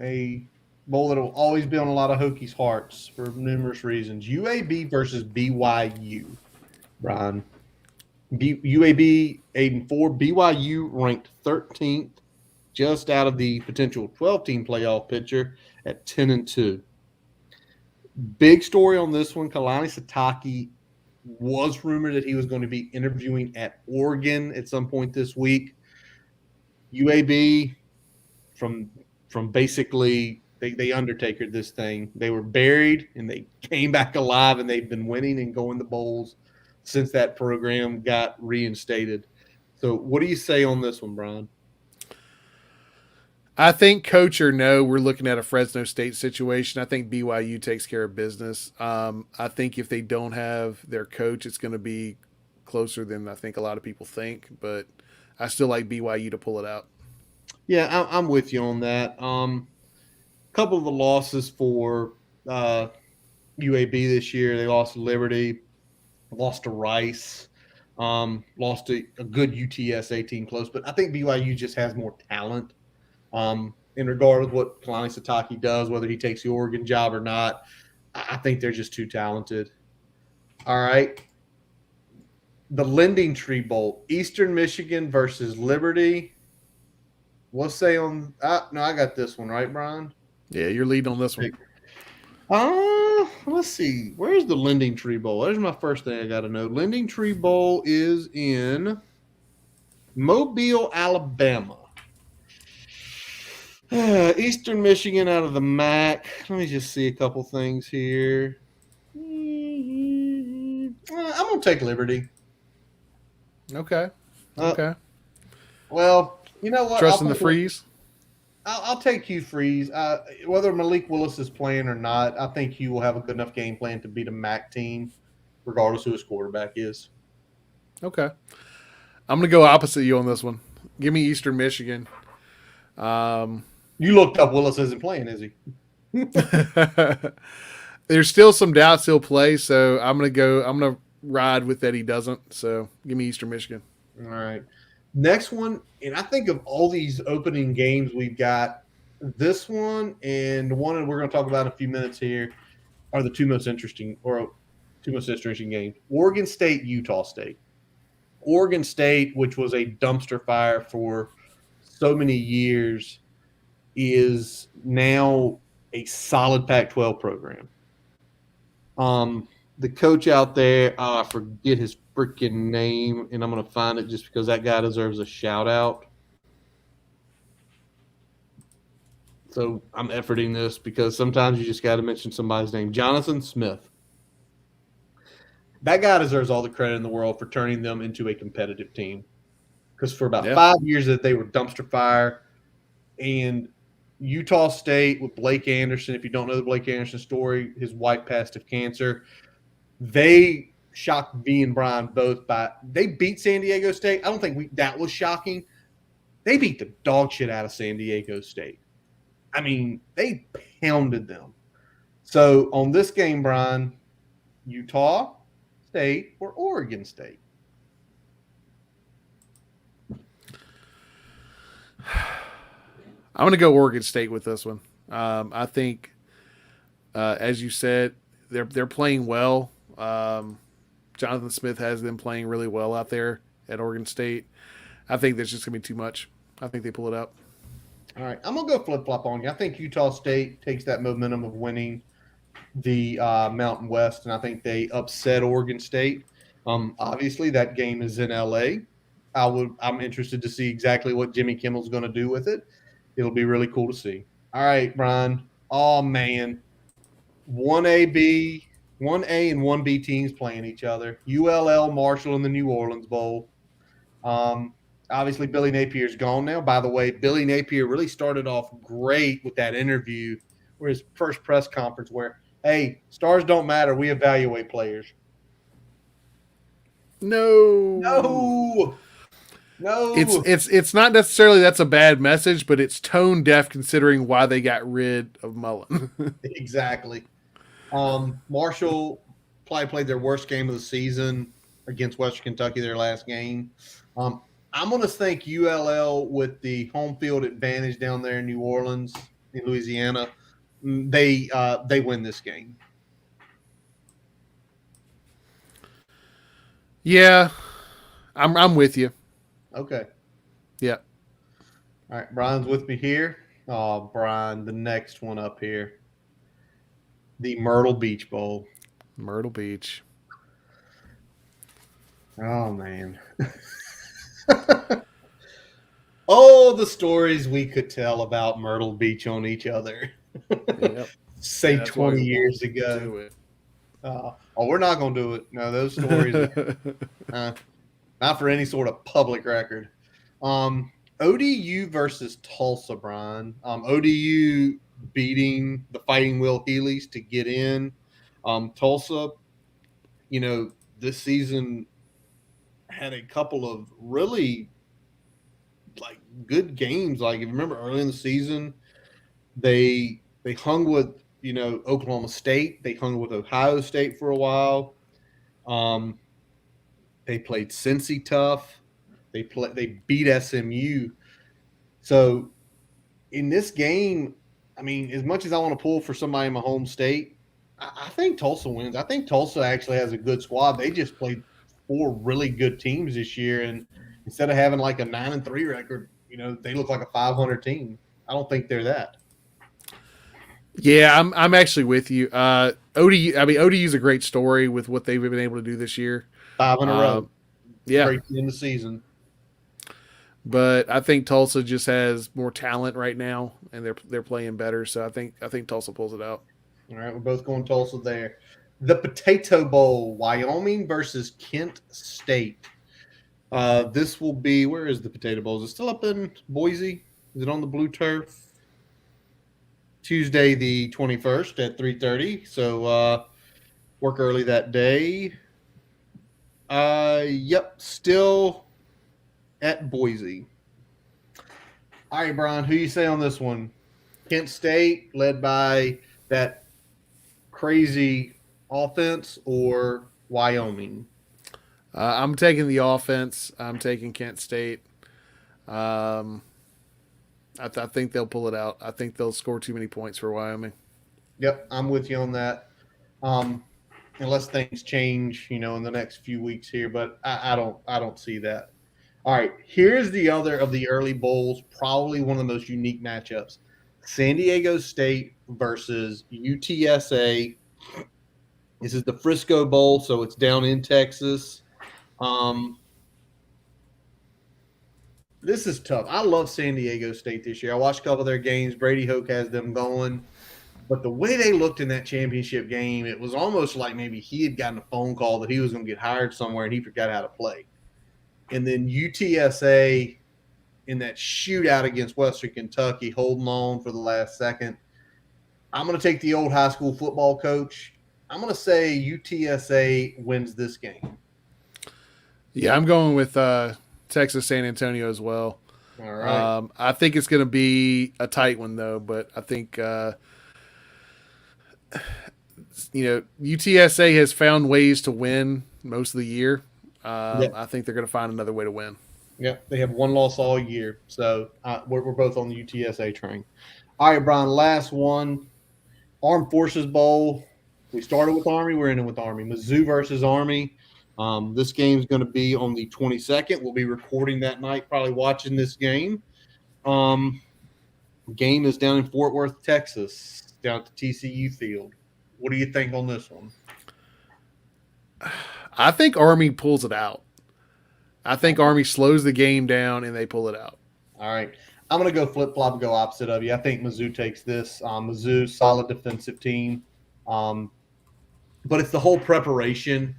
a bowl that will always be on a lot of Hokies' hearts for numerous reasons. UAB versus BYU, Brian. UAB 8-4, BYU ranked 13th, just out of the potential 12-team playoff picture at 10-2. Big story on this one. Kalani Sitake was rumored that he was going to be interviewing at Oregon at some point this week. UAB, from basically they undertakered this thing. They were buried and they came back alive, and they've been winning and going to bowls since that program got reinstated. So what do you say on this one, Brian? I think coach or no, we're looking at a Fresno State situation. I think BYU takes care of business. I think if they don't have their coach, it's going to be closer than I think a lot of people think. But I still like BYU to pull it out. Yeah, I'm with you on that. Couple of the losses for UAB this year. They lost to Liberty, lost to Rice, lost to a good UTSA team close. But I think BYU just has more talent. In regard with what Kalani Sitake does, whether he takes the Oregon job or not, I think they're just too talented. All right. The Lending Tree Bowl, Eastern Michigan versus Liberty. We'll say on no, I got this one, right, Brian? Yeah, you're leading on this one. Let's see. Where's the Lending Tree Bowl? There's my first thing I got to know. Lending Tree Bowl is in Mobile, Alabama. Eastern Michigan out of the MAC. Let me just see a couple things here. I'm going to take Liberty. Okay. Well, you know what? Trusting the freeze? I'll take Hugh Freeze. Whether Malik Willis is playing or not, I think Hugh will have a good enough game plan to beat a MAC team, regardless who his quarterback is. Okay. I'm going to go opposite you on this one. Give me Eastern Michigan. You looked up Willis isn't playing, is he? There's still some doubts he'll play, so I'm gonna ride with that he doesn't. So give me Eastern Michigan. All right. Next one, and I think of all these opening games we've got, this one and the one that we're going to talk about in a few minutes here are the two most interesting games. Oregon State, Utah State. Oregon State, which was a dumpster fire for so many years, is now a solid Pac-12 program. The coach out there, I forget his freaking name, and I'm going to find it just because that guy deserves a shout out. So I'm efforting this because sometimes you just got to mention somebody's name. Jonathan Smith. That guy deserves all the credit in the world for turning them into a competitive team. Because for about Yeah. 5 years that they were dumpster fire, and Utah State with Blake Anderson, if you don't know the Blake Anderson story, his wife passed of cancer. They shocked V and Brian both they beat San Diego State. I don't think that was shocking. They beat the dog shit out of San Diego State. I mean, they pounded them. So on this game, Brian, Utah State or Oregon State? I'm going to go Oregon State with this one. I think, as you said, they're playing well. Jonathan Smith has them playing really well out there at Oregon State. I think there's just going to be too much. I think they pull it out. All right, I'm going to go flip-flop on you. I think Utah State takes that momentum of winning the Mountain West, and I think they upset Oregon State. Obviously, that game is in LA. I'm interested to see exactly what Jimmy Kimmel's going to do with it. It'll be really cool to see. All right, Brian. Oh man, 1A and 1B teams playing each other. ULL, Marshall, in the New Orleans Bowl. Obviously, Billy Napier's gone now. By the way, Billy Napier really started off great with that interview, or his first press conference, where, hey, stars don't matter. We evaluate players. No. No. It's not necessarily that's a bad message, but it's tone deaf considering why they got rid of Mullen. Exactly. Marshall probably played their worst game of the season against Western Kentucky, their last game. I'm going to think ULL with the home field advantage down there in New Orleans, in Louisiana. They win this game. Yeah, I'm with you. Okay. Yeah. All right. Brian's with me here. Oh, Brian, the next one up here. The Myrtle Beach Bowl. Myrtle Beach. Oh, man. Oh, the stories we could tell about Myrtle Beach on each other. Yep. Say 20 years ago. We're not going to do it. No, those stories, not for any sort of public record. ODU versus Tulsa, Brian. ODU beating the Fighting Will Heelys to get in. Tulsa, this season had a couple of really good games. Like if you remember early in the season, they hung with Oklahoma State. They hung with Ohio State for a while. They played Cincy tough. They beat SMU. So in this game, I mean, as much as I want to pull for somebody in my home state, I think Tulsa wins. I think Tulsa actually has a good squad. They just played 4 really good teams this year, and instead of having like a 9-3 record, they look like a 500 team. I don't think they're that. Yeah, I'm actually with you. ODU, I mean, ODU's a great story with what they've been able to do this year. 5 in a row. Yeah. Great in the season. But I think Tulsa just has more talent right now, and they're playing better. So I think Tulsa pulls it out. All right, we're both going Tulsa there. The Potato Bowl, Wyoming versus Kent State. This will be, where is the Potato Bowl? Is it still up in Boise? Is it on the blue turf? Tuesday the 21st at 3:30. So work early that day. Yep, still at Boise. All right, Brian, who you say on this one? Kent State, led by that crazy offense, or Wyoming? I'm taking the offense. I'm taking Kent State. I I think they'll pull it out. I think they'll score too many points for Wyoming. Yep, I'm with you on that. Um, unless things change, in the next few weeks here, but I don't see that. All right, here's the other of the early bowls, probably one of the most unique matchups: San Diego State versus UTSA. This is the Frisco Bowl, so it's down in Texas. Um, this is tough. I love San Diego State this year. I watched a couple of their games. Brady Hoke has them going. But the way they looked in that championship game, it was almost like maybe he had gotten a phone call that he was going to get hired somewhere and he forgot how to play. And then UTSA in that shootout against Western Kentucky, holding on for the last second. I'm going to take the old high school football coach. I'm going to say UTSA wins this game. Yeah, I'm going with Texas San Antonio as well. All right. I think it's going to be a tight one, though, but I think UTSA has found ways to win most of the year. I think they're going to find another way to win. Yep, they have one loss all year. So we're both on the UTSA train. All right, Brian, last one. Armed Forces Bowl. We started with Army. We're ending with Army. Mizzou versus Army. This game's going to be on the 22nd. We'll be recording that night, probably watching this game. Game is down in Fort Worth, Texas, down at the TCU field. What do you think on this one? I think Army pulls it out. I think Army slows the game down and they pull it out. All right. I'm going to go flip-flop and go opposite of you. I think Mizzou takes this. Mizzou, solid defensive team. But it's the whole preparation.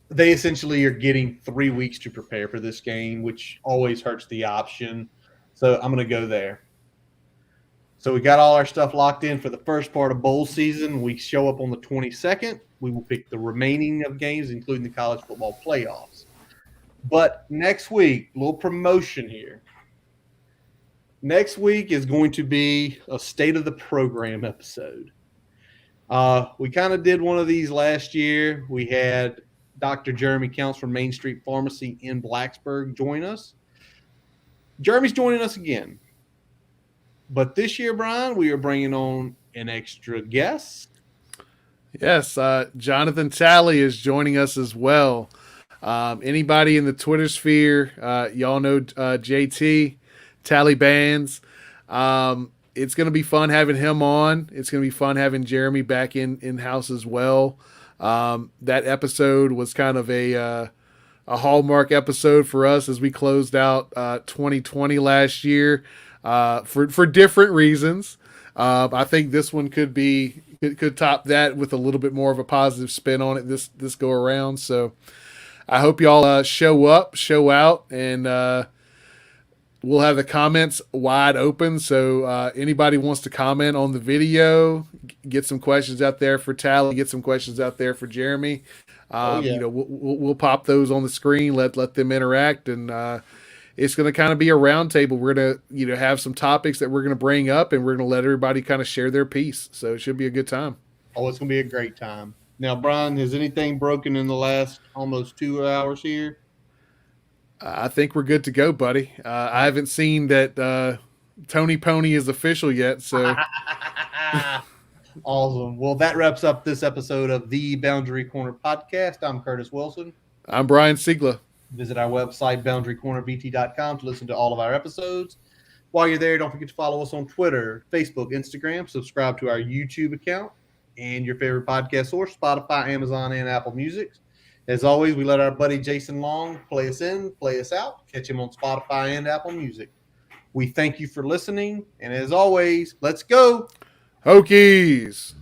They essentially are getting 3 weeks to prepare for this game, which always hurts the option. So I'm going to go there. So we got all our stuff locked in for the first part of bowl season. We show up on the 22nd. We will pick the remaining of games, including the college football playoffs. But next week, a little promotion here. Next week is going to be a state of the program episode. We kind of did one of these last year. We had Dr. Jeremy Counts from Main Street Pharmacy in Blacksburg join us. Jeremy's joining us again. But this year, Brian, we are bringing on an extra guest. Yes, Jonathan Talley is joining us as well. Anybody in the Twitter sphere, y'all know JT, Tally Bands. It's going to be fun having him on. It's going to be fun having Jeremy back in-house as well. That episode was kind of a hallmark episode for us as we closed out 2020 last year for different reasons. I think this one could top that with a little bit more of a positive spin on it this go around. So I hope y'all show up, show out, and we'll have the comments wide open. So anybody wants to comment on the video, get some questions out there for Tally, get some questions out there for Jeremy. We'll pop those on the screen, let them interact, and it's going to kind of be a roundtable. We're going to have some topics that we're going to bring up, and we're going to let everybody kind of share their piece. So it should be a good time. Oh, it's going to be a great time. Now, Brian, has anything broken in the last almost 2 hours here? I think we're good to go, buddy. I haven't seen that Tony Pony is official yet, so. Awesome. Well, that wraps up this episode of the Boundary Corner podcast. I'm Curtis Wilson. I'm Brian Siegler. Visit our website, boundarycornerbt.com, to listen to all of our episodes. While you're there, don't forget to follow us on Twitter, Facebook, Instagram. Subscribe to our YouTube account and your favorite podcast source, Spotify, Amazon, and Apple Music. As always, we let our buddy Jason Long play us in, play us out. Catch him on Spotify and Apple Music. We thank you for listening. And as always, let's go. Hokies.